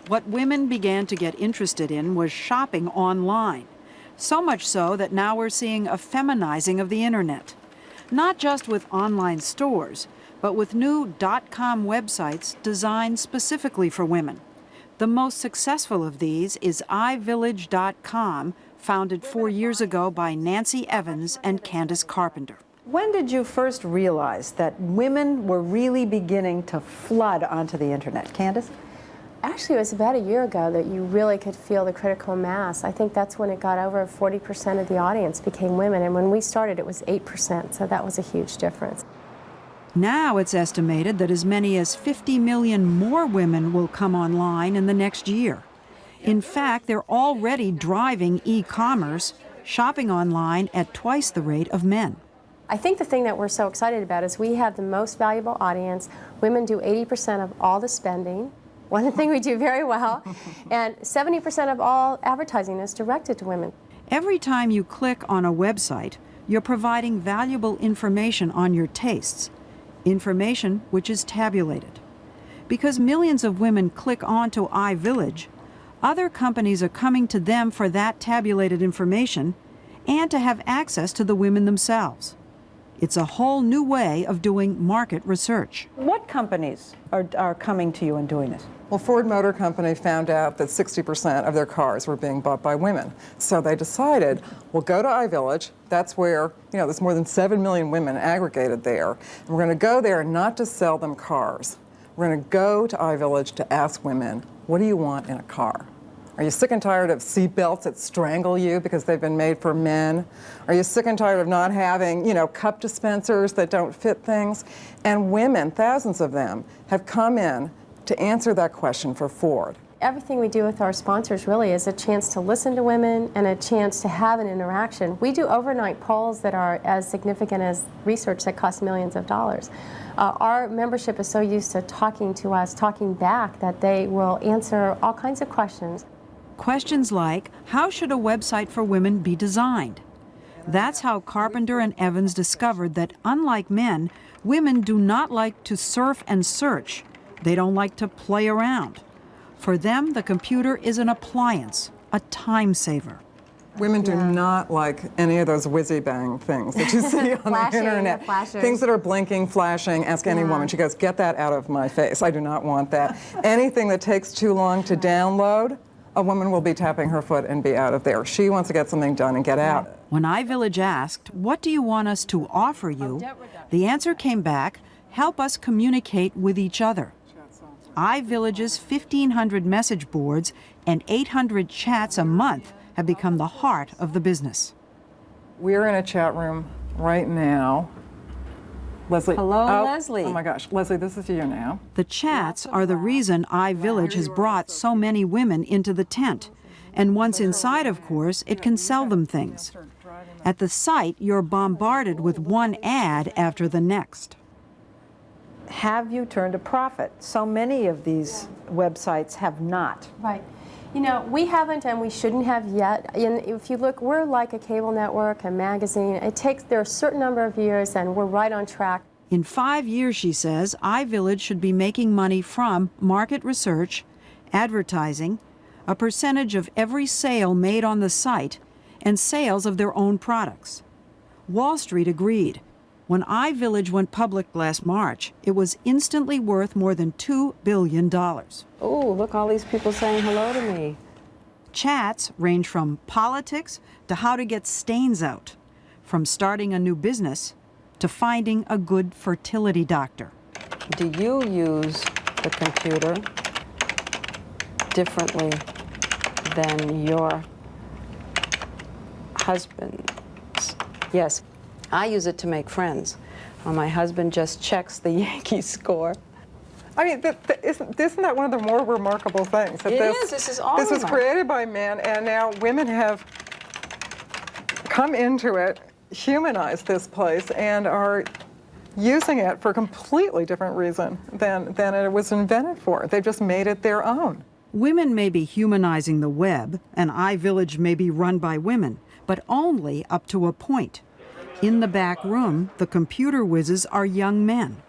What women began to get interested in was shopping online. So much so that now we're seeing a feminizing of the internet. Not just with online stores, but with new .com websites designed specifically for women. The most successful of these is iVillage.com, founded 4 years ago by Nancy Evans and Candace Carpenter. When did you first realize that women were really beginning to flood onto the internet? Candace? Actually, it was about a year ago that you really could feel the critical mass. I think that's when it got over 40% of the audience became women, and when we started it was 8%, so that was a huge difference. Now it's estimated that as many as 50 million more women will come online in the next year. In fact, they're already driving e-commerce, shopping online at twice the rate of men. I think the thing that we're so excited about is we have the most valuable audience. Women do 80% of all the spending, one thing we do very well, and 70% of all advertising is directed to women. Every time you click on a website, you're providing valuable information on your tastes, information which is tabulated. Because millions of women click onto iVillage, other companies are coming to them for that tabulated information and to have access to the women themselves. It's a whole new way of doing market research. What companies are coming to you and doing this? Well, Ford Motor Company found out that 60% of their cars were being bought by women. So they decided, we'll go to iVillage. That's where, there's more than 7 million women aggregated there. And we're going to go there not to sell them cars. We're going to go to iVillage to ask women, what do you want in a car? Are you sick and tired of seat belts that strangle you because they've been made for men? Are you sick and tired of not having, cup dispensers that don't fit things? And women, thousands of them, have come in to answer that question for Ford. Everything we do with our sponsors really is a chance to listen to women and a chance to have an interaction. We do overnight polls that are as significant as research that costs millions of dollars. Our membership is so used to talking to us, talking back, that they will answer all kinds of questions. Questions like, how should a website for women be designed? That's how Carpenter and Evans discovered that, unlike men, women do not like to surf and search. They don't like to play around. For them, the computer is an appliance, a time saver. Women do not like any of those whizzy-bang things that you see on the internet. Things that are blinking, flashing. Ask any woman. She goes, get that out of my face. I do not want that. Anything that takes too long to download, a woman will be tapping her foot and be out of there. She wants to get something done and get out. When iVillage asked, what do you want us to offer you? The answer came back, help us communicate with each other. iVillage's 1,500 message boards and 800 chats a month have become the heart of the business. We're in a chat room right now. Lesley. Hello, Lesley. Oh my gosh, Lesley, this is you now. The chats are the reason iVillage has brought so many women into the tent. And once inside, of course, it can sell them things. At the site, you're bombarded with one ad after the next. Have you turned a profit? So many of these websites have not. Right. We haven't and we shouldn't have yet. And if you look, we're like a cable network, a magazine. There are a certain number of years and we're right on track. In 5 years, she says, iVillage should be making money from market research, advertising, a percentage of every sale made on the site, and sales of their own products. Wall Street agreed. When iVillage went public last March, it was instantly worth more than $2 billion. Oh, look, all these people saying hello to me. Chats range from politics to how to get stains out, from starting a new business to finding a good fertility doctor. Do you use the computer differently than your husband's Yes, I use it to make friends. My husband just checks the Yankees score. I mean, isn't that one of the more remarkable things? That This is all This was remarkable. created by men, and now women have come into it, humanized this place, and are using it for a completely different reason than it was invented for. They've just made it their own. Women may be humanizing the web, and iVillage may be run by women, but only up to a point. In the back room, the computer whizzes are young men.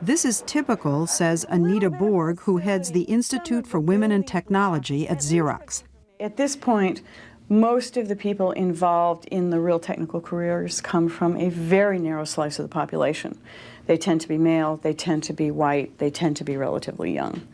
This is typical, says Anita Borg, who heads the Institute for Women in Technology at Xerox. At this point, most of the people involved in the real technical careers come from a very narrow slice of the population. They tend to be male, they tend to be white, they tend to be relatively young.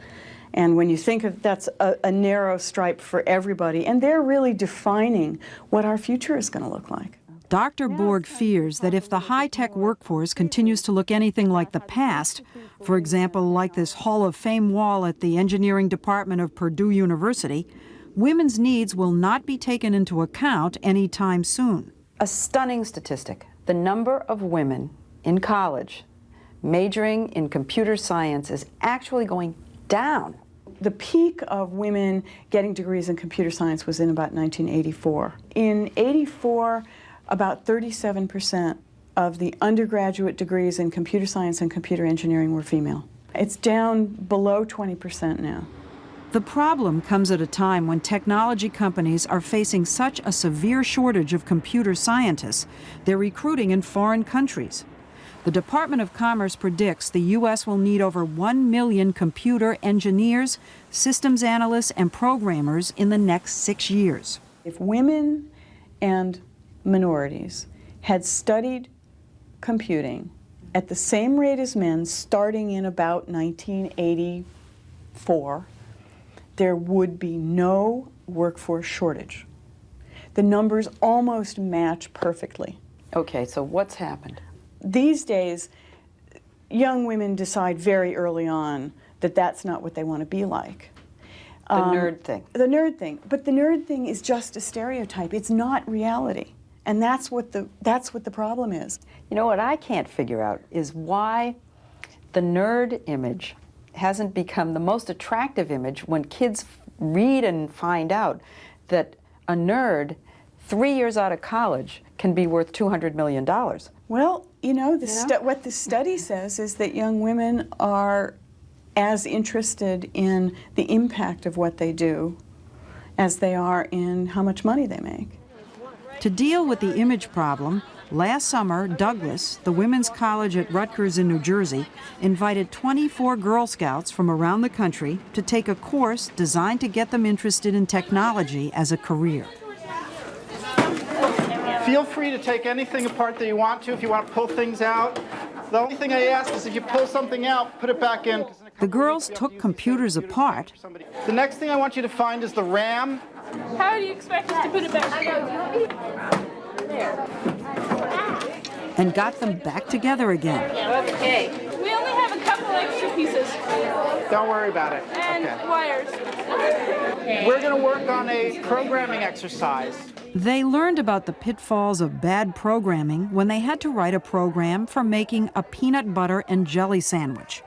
And when you think of that's a narrow stripe for everybody, and they're really defining what our future is going to look like. Dr. Borg fears that if the high-tech workforce continues to look anything like the past, for example, like this Hall of Fame wall at the engineering department of Purdue University, women's needs will not be taken into account anytime soon. A stunning statistic. The number of women in college majoring in computer science is actually going down. The peak of women getting degrees in computer science was in about 1984. In 84, about 37% of the undergraduate degrees in computer science and computer engineering were female. It's down below 20% now. The problem comes at a time when technology companies are facing such a severe shortage of computer scientists, they're recruiting in foreign countries. The Department of Commerce predicts the U.S. will need over 1 million computer engineers, systems analysts, and programmers in the next 6 years. If women and minorities had studied computing at the same rate as men starting in about 1984, there would be no workforce shortage. The numbers almost match perfectly. Okay, so what's happened? These days, young women decide very early on that that's not what they want to be like. The nerd thing. The nerd thing. But the nerd thing is just a stereotype. It's not reality. And that's what the problem is. You know what I can't figure out is why the nerd image hasn't become the most attractive image when kids read and find out that a nerd 3 years out of college can be worth $200 million. Well, you know, what the study says is that young women are as interested in the impact of what they do as they are in how much money they make. To deal with the image problem, last summer, Douglas, the women's college at Rutgers in New Jersey, invited 24 Girl Scouts from around the country to take a course designed to get them interested in technology as a career. Feel free to take anything apart that you want to if you want to pull things out. The only thing I ask is if you pull something out, put it back in. The girls took computers apart. The next thing I want you to find is the RAM. How do you expect us to put it back together? And got them back together again. Okay. We only have a couple extra pieces. Don't worry about it. And wires. We're going to work on a programming exercise. They learned about the pitfalls of bad programming when they had to write a program for making a peanut butter and jelly sandwich.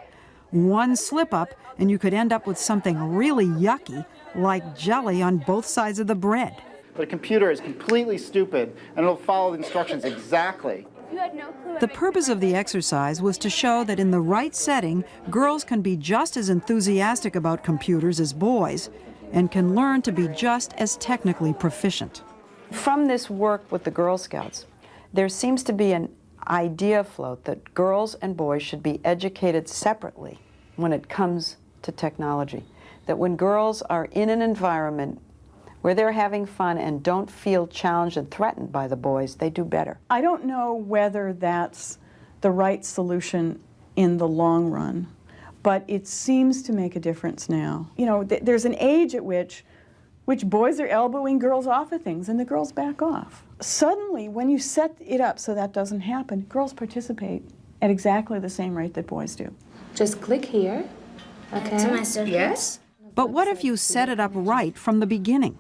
One slip up and you could end up with something really yucky, like jelly on both sides of the bread. But a computer is completely stupid, and it'll follow the instructions exactly. The purpose of the exercise was to show that in the right setting, girls can be just as enthusiastic about computers as boys, and can learn to be just as technically proficient. From this work with the Girl Scouts, there seems to be an idea afloat that girls and boys should be educated separately when it comes to technology. That when girls are in an environment where they're having fun and don't feel challenged and threatened by the boys, they do better. I don't know whether that's the right solution in the long run, but it seems to make a difference now. You know, there's an age at which boys are elbowing girls off of things and the girls back off. Suddenly, when you set it up so that doesn't happen, girls participate at exactly the same rate that boys do. Just click here. Okay. To my surface. Yes. But what if you set it up right from the beginning?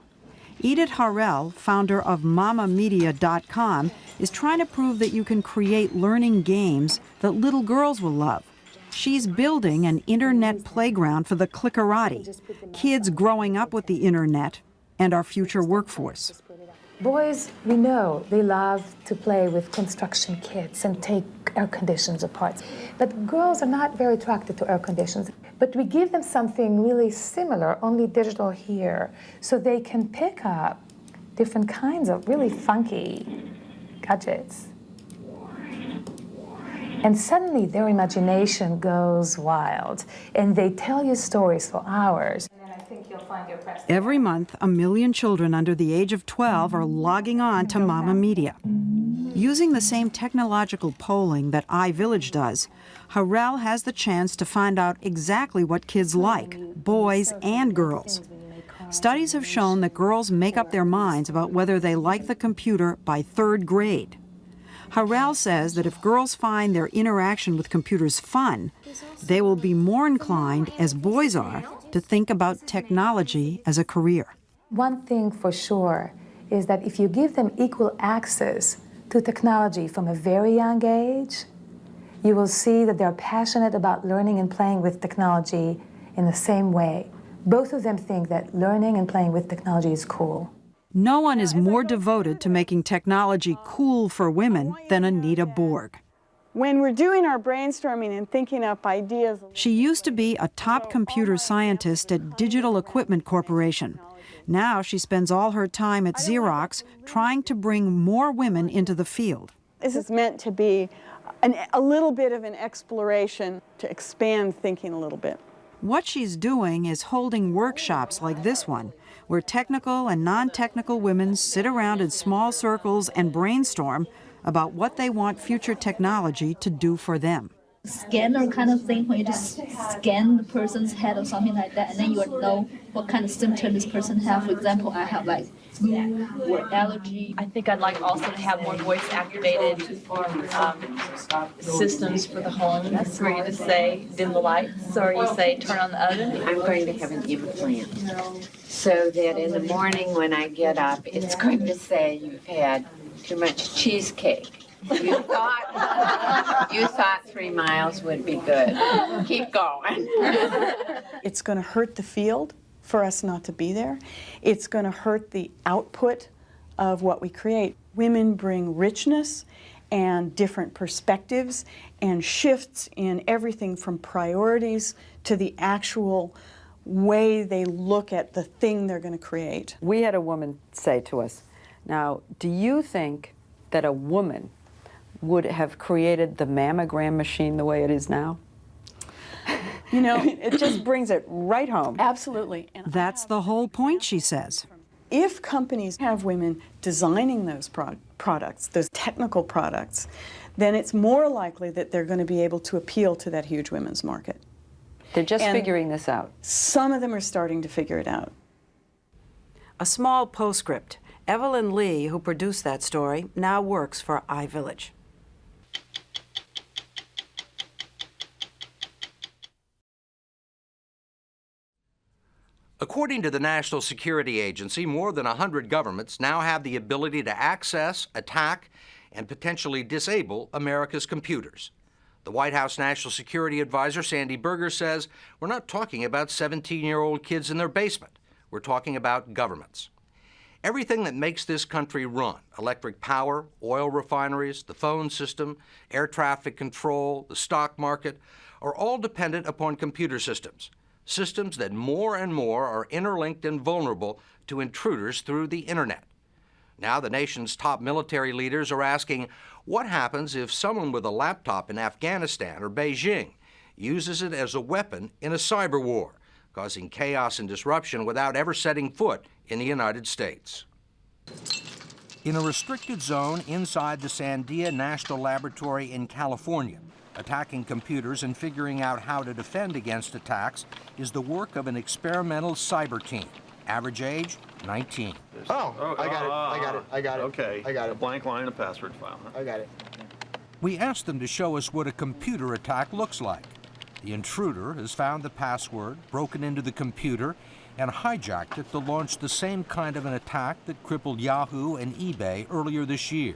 Edith Harrell, founder of MamaMedia.com, is trying to prove that you can create learning games that little girls will love. She's building an internet playground for the clickerati, kids growing up with the internet and our future workforce. Boys, we know they love to play with construction kits and take air conditions apart. But girls are not very attracted to air conditions. But we give them something really similar, only digital here, so they can pick up different kinds of really funky gadgets. And suddenly their imagination goes wild, and they tell you stories for hours. Every month, 1 million children under the age of 12 are logging on to Mama Media. Using the same technological polling that iVillage does, Harrell has the chance to find out exactly what kids like, boys and girls. Studies have shown that girls make up their minds about whether they like the computer by 3rd grade. Harrell says that if girls find their interaction with computers fun, they will be more inclined, as boys are, to think about technology as a career. One thing for sure is that if you give them equal access to technology from a very young age, you will see that they're passionate about learning and playing with technology in the same way. Both of them think that learning and playing with technology is cool. No one is more devoted to making technology cool for women than Anita Borg. When we're doing our brainstorming and thinking up ideas. She used to be a top computer scientist at Digital Equipment Corporation. Now she spends all her time at Xerox trying to bring more women into the field. This is meant to be a little bit of an exploration to expand thinking a little bit. What she's doing is holding workshops like this one, where technical and non-technical women sit around in small circles and brainstorm about what they want future technology to do for them. Scanner kind of thing, where you just scan the person's head or something like that, and then you would know what kind of symptom this person has. For example, I have like flu or allergy. I think I'd like also to have more voice-activated systems for the home, where you just say dim the lights, or you say turn on the oven. I'm going to have an implant, so that in the morning when I get up, it's going to say you've had too much cheesecake. You thought 3 miles would be good. Keep going. It's going to hurt the field for us not to be there. It's going to hurt the output of what we create. Women bring richness and different perspectives and shifts in everything from priorities to the actual way they look at the thing they're going to create. We had a woman say to us, now, do you think that a woman would have created the mammogram machine the way it is now? You know, it just brings it right home. Absolutely. And that's the whole point, she says. If companies have women designing those products, those technical products, then it's more likely that they're going to be able to appeal to that huge women's market. They're just And figuring this out. Some of them are starting to figure it out. A small postscript. Evelyn Lee, who produced that story, now works for iVillage. According to the National Security Agency, more than 100 governments now have the ability to access, attack, and potentially disable America's computers. The White House National Security Advisor, Sandy Berger, says we're not talking about 17-year-old kids in their basement. We're talking about governments. Everything that makes this country run, electric power, oil refineries, the phone system, air traffic control, the stock market, are all dependent upon computer systems. Systems that more and more are interlinked and vulnerable to intruders through the internet. Now the nation's top military leaders are asking, what happens if someone with a laptop in Afghanistan or Beijing uses it as a weapon in a cyber war, causing chaos and disruption without ever setting foot in the United States? In a restricted zone inside the Sandia National Laboratory in California, attacking computers and figuring out how to defend against attacks is the work of an experimental cyber team. Average age, 19. Oh, I got it. Okay. I got it. A blank line and a password file. Huh? I got it. We asked them to show us what a computer attack looks like. The intruder has found the password, broken into the computer, and hijacked it to launch the same kind of an attack that crippled Yahoo and eBay earlier this year.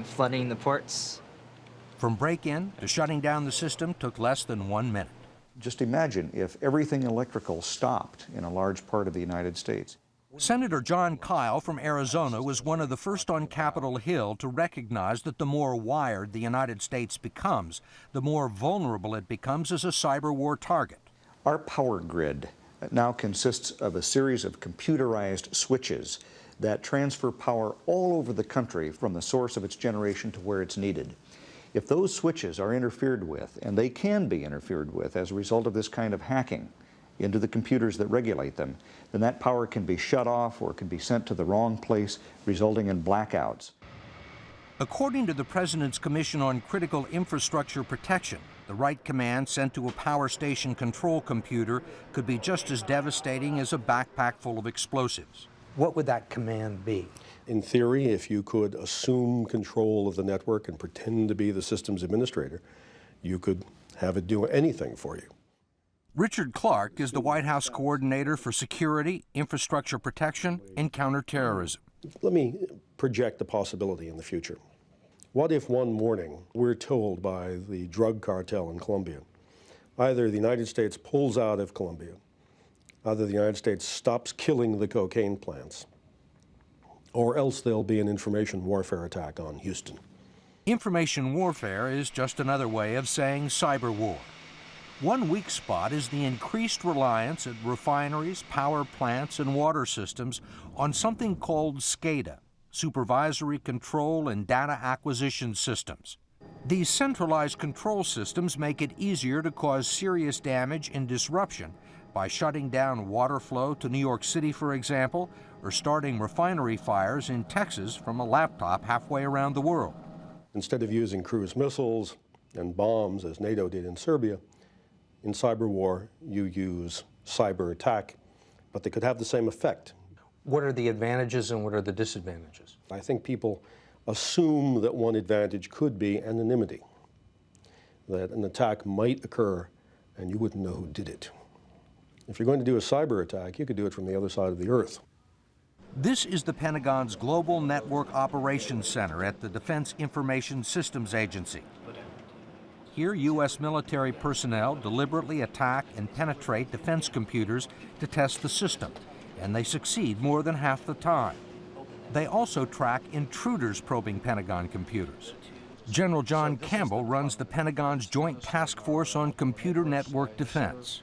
Flooding the ports. From break-in to shutting down the system took less than 1 minute. Just imagine if everything electrical stopped in a large part of the United States. Senator John Kyle from Arizona was one of the first on Capitol Hill to recognize that the more wired the United States becomes, the more vulnerable it becomes as a cyber war target. Our power grid now consists of a series of computerized switches that transfer power all over the country from the source of its generation to where it's needed. If those switches are interfered with, and they can be interfered with as a result of this kind of hacking into the computers that regulate them, then that power can be shut off or can be sent to the wrong place, resulting in blackouts. According to the President's Commission on Critical Infrastructure Protection, the right command sent to a power station control computer could be just as devastating as a backpack full of explosives. What would that command be? In theory, if you could assume control of the network and pretend to be the systems administrator, you could have it do anything for you. Richard Clark is the White House coordinator for security, infrastructure protection, and counterterrorism. Let me project a possibility in the future. What if one morning we're told by the drug cartel in Colombia, either the United States pulls out of Colombia, either the United States stops killing the cocaine plants, or else there'll be an information warfare attack on Houston. Information warfare is just another way of saying cyber war. One weak spot is the increased reliance at refineries, power plants, and water systems on something called SCADA, Supervisory Control and Data Acquisition Systems. These centralized control systems make it easier to cause serious damage and disruption by shutting down water flow to New York City, for example, or starting refinery fires in Texas from a laptop halfway around the world. Instead of using cruise missiles and bombs, as NATO did in Serbia, in cyber war, you use cyber attack, but they could have the same effect. What are the advantages and what are the disadvantages? I think people assume that one advantage could be anonymity, that an attack might occur and you wouldn't know who did it. If you're going to do a cyber attack, you could do it from the other side of the earth. This is the Pentagon's Global Network Operations Center at the Defense Information Systems Agency. Here, U.S. military personnel deliberately attack and penetrate defense computers to test the system, and they succeed more than half the time. They also track intruders probing Pentagon computers. General John Campbell runs the Pentagon's Joint Task Force on Computer Network Defense.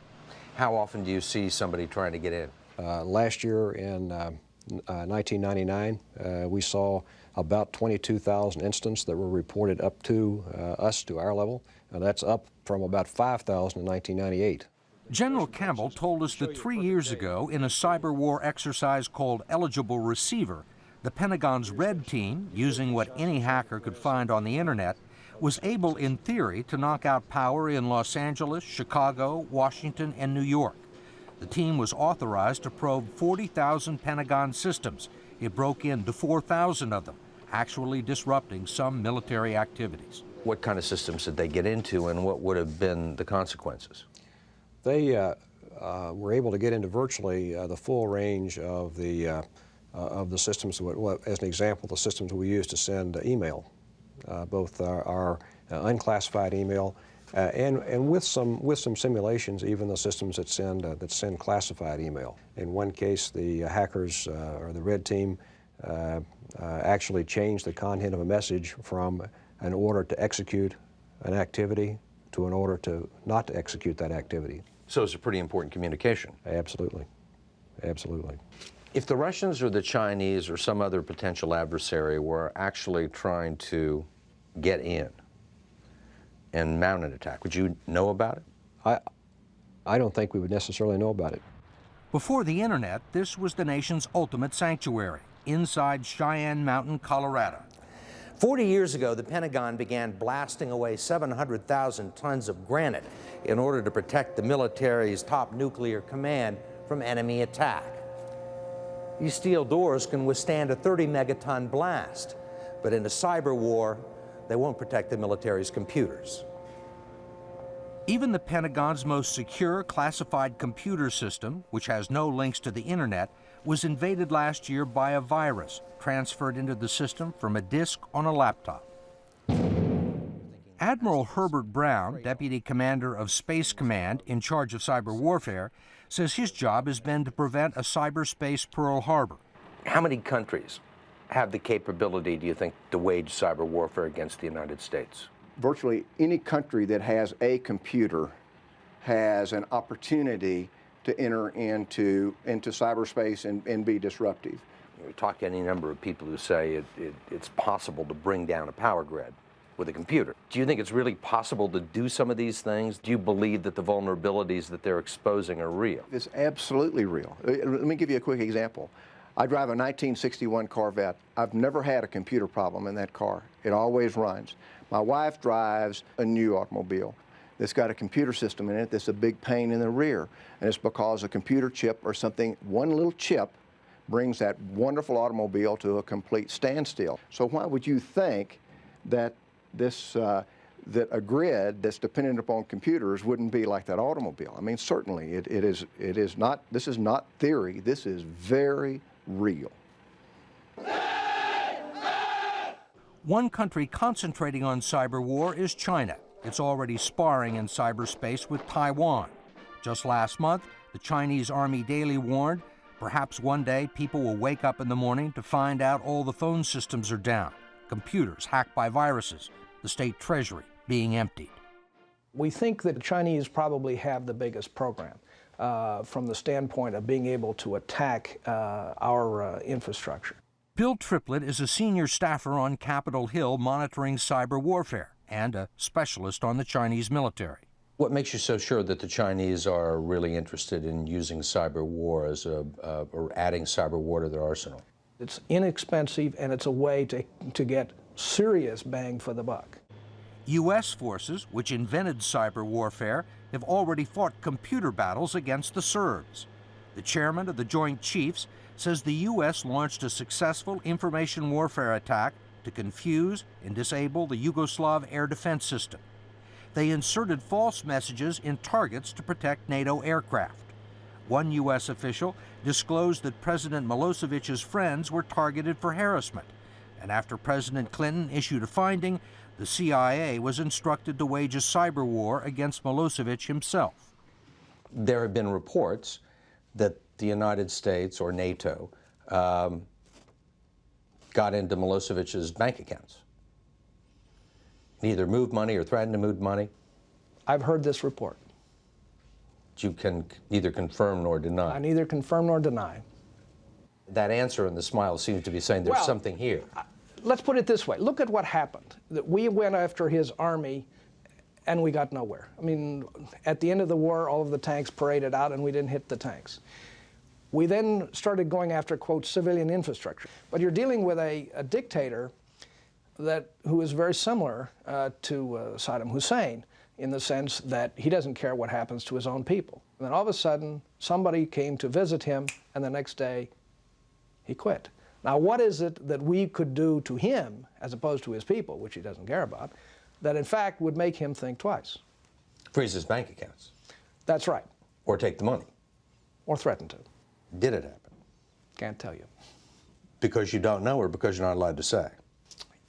How often do you see somebody trying to get in? Last year in 1999, we saw about 22,000 incidents that were reported up to us, to our level. That's up from about 5,000 in 1998. General Campbell told us that 3 years ago, in a cyber war exercise called Eligible Receiver, the Pentagon's Red Team, using what any hacker could find on the internet, was able, in theory, to knock out power in Los Angeles, Chicago, Washington, and New York. The team was authorized to probe 40,000 Pentagon systems. It broke into 4,000 of them, actually disrupting some military activities. What kind of systems did they get into, and what would have been the consequences? They were able to get into virtually the full range of the systems. As an example, the systems we use to send email, both our unclassified email and with some simulations, even the systems that send classified email. In one case, the hackers or the Red Team actually changed the content of a message from an order to execute an activity to an order to not to execute that activity. So it's a pretty important communication. Absolutely. Absolutely. If the Russians or the Chinese or some other potential adversary were actually trying to get in and mount an attack, would you know about it? I don't think we would necessarily know about it. Before the internet, this was the nation's ultimate sanctuary, inside Cheyenne Mountain, Colorado. 40 years ago, the Pentagon began blasting away 700,000 tons of granite in order to protect the military's top nuclear command from enemy attack. These steel doors can withstand a 30-megaton blast, but in a cyber war, they won't protect the military's computers. Even the Pentagon's most secure classified computer system, which has no links to the internet, was invaded last year by a virus transferred into the system from a disk on a laptop. Admiral Herbert Brown, Deputy Commander of Space Command in charge of cyber warfare, says his job has been to prevent a cyberspace Pearl Harbor. How many countries have the capability, do you think, to wage cyber warfare against the United States? Virtually any country that has a computer has an opportunity to enter into cyberspace and be disruptive. We talk to any number of people who say it's possible to bring down a power grid with a computer. Do you think it's really possible to do some of these things? Do you believe that the vulnerabilities that they're exposing are real? It's absolutely real. Let me give you a quick example. I drive a 1961 Corvette. I've never had a computer problem in that car. It always runs. My wife drives a new automobile that's got a computer system in it that's a big pain in the rear. And it's because a computer chip or something, one little chip, brings that wonderful automobile to a complete standstill. So why would you think that that a grid that's dependent upon computers wouldn't be like that automobile? I mean, certainly it is not, this is not theory, this is very real. One country concentrating on cyber war is China. It's already sparring in cyberspace with Taiwan. Just last month, the Chinese Army Daily warned, perhaps one day people will wake up in the morning to find out all the phone systems are down, computers hacked by viruses, the state treasury being emptied. We think that the Chinese probably have the biggest program from the standpoint of being able to attack our infrastructure. Bill Triplett is a senior staffer on Capitol Hill monitoring cyber warfare and a specialist on the Chinese military. What makes you so sure that the Chinese are really interested in using cyber war as or adding cyber war to their arsenal? It's inexpensive and it's a way to get serious bang for the buck. U.S. forces, which invented cyber warfare, have already fought computer battles against the Serbs. The chairman of the Joint Chiefs says the U.S. launched a successful information warfare attack to confuse and disable the Yugoslav air defense system. They inserted false messages in targets to protect NATO aircraft. One U.S. official disclosed that President Milosevic's friends were targeted for harassment. And after President Clinton issued a finding, the CIA was instructed to wage a cyber war against Milosevic himself. There have been reports that the United States or NATO got into Milosevic's bank accounts. Neither moved money or threatened to move money. I've heard this report. You can neither confirm nor deny. I neither confirm nor deny. That answer and the smile seems to be saying there's something here. Let's put it this way. Look at what happened. That we went after his army and we got nowhere. I mean, at the end of the war, all of the tanks paraded out and we didn't hit the tanks. We then started going after, quote, civilian infrastructure. But you're dealing with a dictator who is very similar to Saddam Hussein in the sense that he doesn't care what happens to his own people. And then all of a sudden, somebody came to visit him, and the next day, he quit. Now, what is it that we could do to him, as opposed to his people, which he doesn't care about, that in fact would make him think twice? Freeze his bank accounts. That's right. Or take the money. Or threaten to. Did it happen? Can't tell you. Because you don't know or because you're not allowed to say?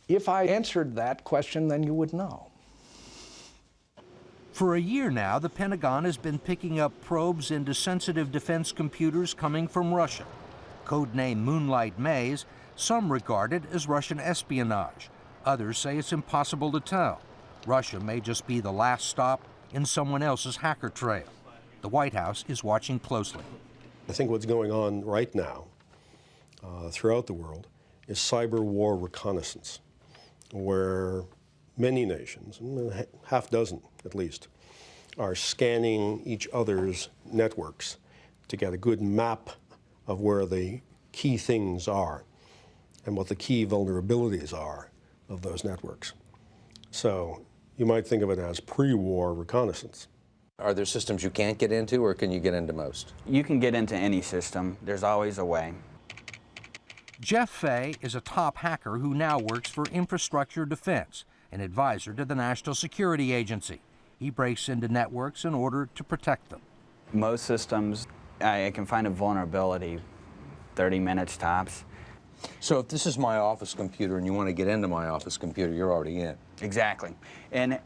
If I answered that question, then you would know. For a year now, the Pentagon has been picking up probes into sensitive defense computers coming from Russia. Codename Moonlight Maze, some regard it as Russian espionage. Others say it's impossible to tell. Russia may just be the last stop in someone else's hacker trail. The White House is watching closely. I think what's going on right now throughout the world is cyber war reconnaissance, where many nations, half dozen at least, are scanning each other's networks to get a good map of where the key things are and what the key vulnerabilities are of those networks. So you might think of it as pre-war reconnaissance. Are there systems you can't get into, or can you get into most? You can get into any system. There's always a way. Jeff Fay is a top hacker who now works for Infrastructure Defense, an advisor to the National Security Agency. He breaks into networks in order to protect them. Most systems, I can find a vulnerability 30 minutes tops. So if this is my office computer and you want to get into my office computer, you're already in. Exactly. And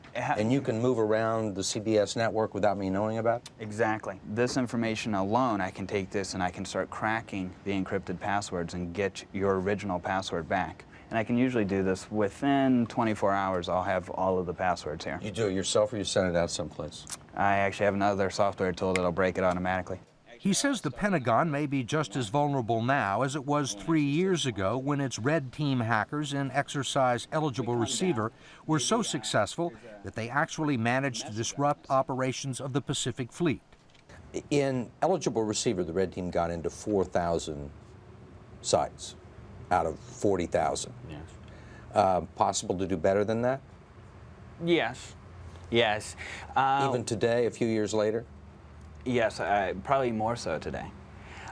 you can move around the CBS network without me knowing about it? Exactly. This information alone, I can take this and I can start cracking the encrypted passwords and get your original password back. And I can usually do this within 24 hours. I'll have all of the passwords here. You do it yourself or you send it out someplace? I actually have another software tool that'll break it automatically. He says the Pentagon may be just as vulnerable now as it was 3 years ago when its red team hackers in Exercise Eligible Receiver were so successful that they actually managed to disrupt operations of the Pacific Fleet. In Eligible Receiver, the red team got into 4,000 sites out of 40,000. Yes. Possible to do better than that? Yes. Yes. Even today, a few years later? Yes, probably more so today.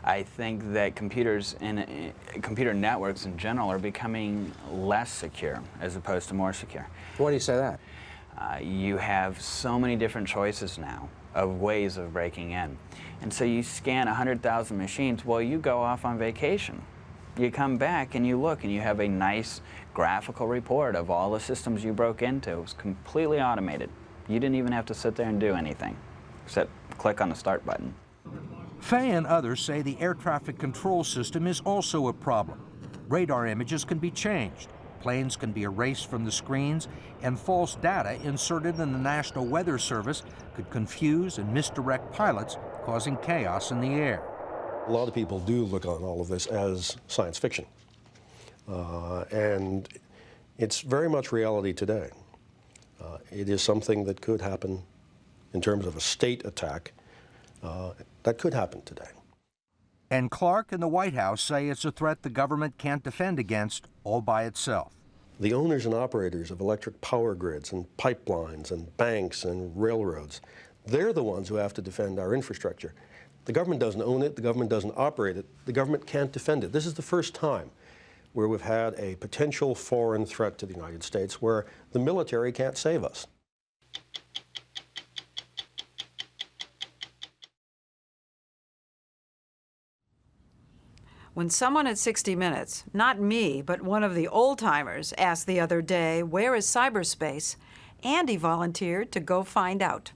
I think that computers and computer networks in general are becoming less secure as opposed to more secure. Why do you say that? You have so many different choices now of ways of breaking in. And so you scan 100,000 machines, well, you go off on vacation. You come back and you look and you have a nice graphical report of all the systems you broke into. It was completely automated. You didn't even have to sit there and do anything, except click on the start button. Fay and others say the air traffic control system is also a problem. Radar images can be changed, planes can be erased from the screens, and false data inserted in the National Weather Service could confuse and misdirect pilots, causing chaos in the air. A lot of people do look on all of this as science fiction. And it's very much reality today. It is something that could happen in terms of a state attack. That could happen today. And Clark and the White House say it's a threat the government can't defend against all by itself. The owners and operators of electric power grids and pipelines and banks and railroads, they're the ones who have to defend our infrastructure. The government doesn't own it, the government doesn't operate it, the government can't defend it. This is the first time where we've had a potential foreign threat to the United States where the military can't save us. When someone at 60 Minutes, not me, but one of the old-timers, asked the other day, where is cyberspace, Andy volunteered to go find out.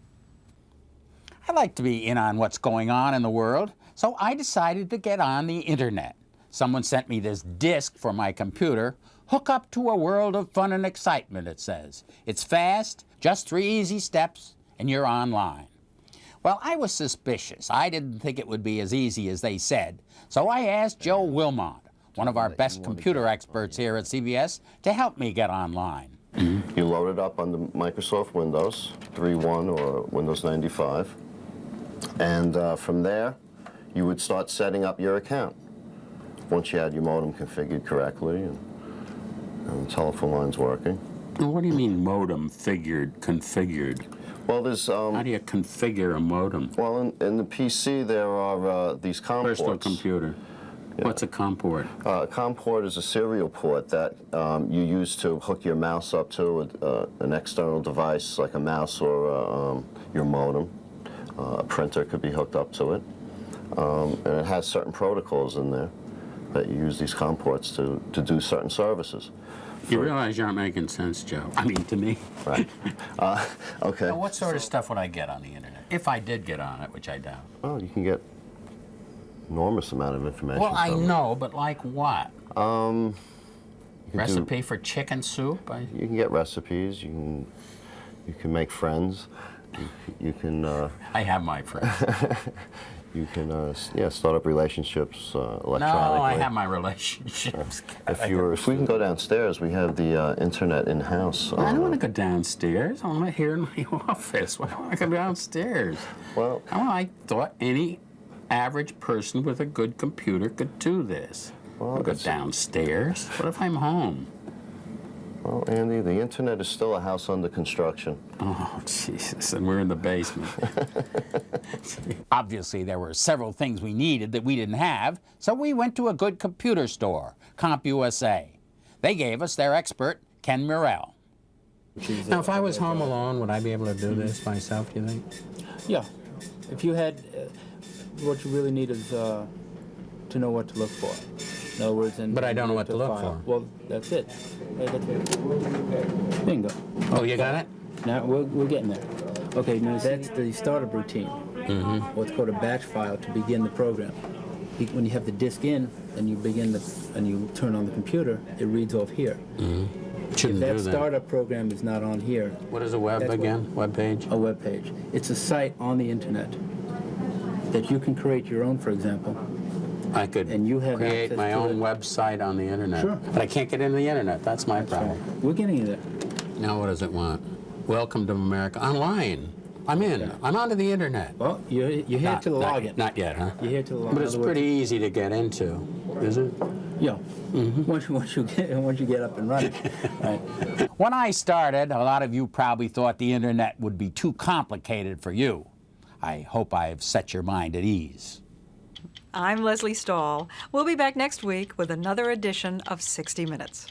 I like to be in on what's going on in the world, so I decided to get on the internet. Someone sent me this disk for my computer. Hook up to a world of fun and excitement, it says. It's fast, just 3 easy steps, and you're online. Well, I was suspicious. I didn't think it would be as easy as they said. So I asked Joe Wilmot, one of our best computer experts here at CBS, to help me get online. You load it up on the Microsoft Windows 3.1 or Windows 95. And from there, you would start setting up your account. Once you had your modem configured correctly and telephone lines working. What do you mean modem configured? Well, there's... How do you configure a modem? Well, in the PC, there are these COM ports. Personal computer. Yeah. What's a COM port? A COM port is a serial port that you use to hook your mouse up to an external device, like a mouse or your modem. A printer could be hooked up to it. And it has certain protocols in there that you use these COM ports to do certain services. You realize you aren't making sense, Joe. I mean, to me. Right. Okay. Now, what sort of stuff would I get on the internet? If I did get on it, which I doubt. Oh, you can get enormous amount of information. Well, I know, but like what? Recipe do, for chicken soup? You can get recipes. You can make friends. You can. I have my friends. You can, start up relationships electronically. No, I have my relationships. If we can go downstairs, we have the internet in-house. I don't want to go downstairs. I want to here in my office. Why do I want to go downstairs? Well, I thought any average person with a good computer could do this. Well, go downstairs. What if I'm home? Well, Andy, the internet is still a house under construction. Oh, Jesus, and we're in the basement. Obviously, there were several things we needed that we didn't have, so we went to a good computer store, CompUSA. They gave us their expert, Ken Murrell. Now, if I was home alone, would I be able to do this myself, do you think? Yeah. If you had, what you really need is to know what to look for. In other words, But I don't know what to look for. Well, that's it. Bingo. Oh, you got it? Now, we're getting there. Okay, now that's the startup routine. What's called a batch file to begin the program. When you have the disk in and you and you turn on the computer, it reads off here. Shouldn't if do that that. startup program is not on here. What is a web again? Web page? A web page. It's a site on the internet that you can create your own, for example. I could create my own website on the internet. Sure. But I can't get into the internet. That's my problem. Right. We're getting there. Now what does it want? Welcome to America. Online. I'm in. Yeah. I'm onto the internet. Well, you're here to the login. Not yet, huh? You're here to the login. But it's pretty easy to get into, is it? Yeah. Once you get up and running. Right. When I started, a lot of you probably thought the internet would be too complicated for you. I hope I've set your mind at ease. I'm Lesley Stahl. We'll be back next week with another edition of 60 Minutes.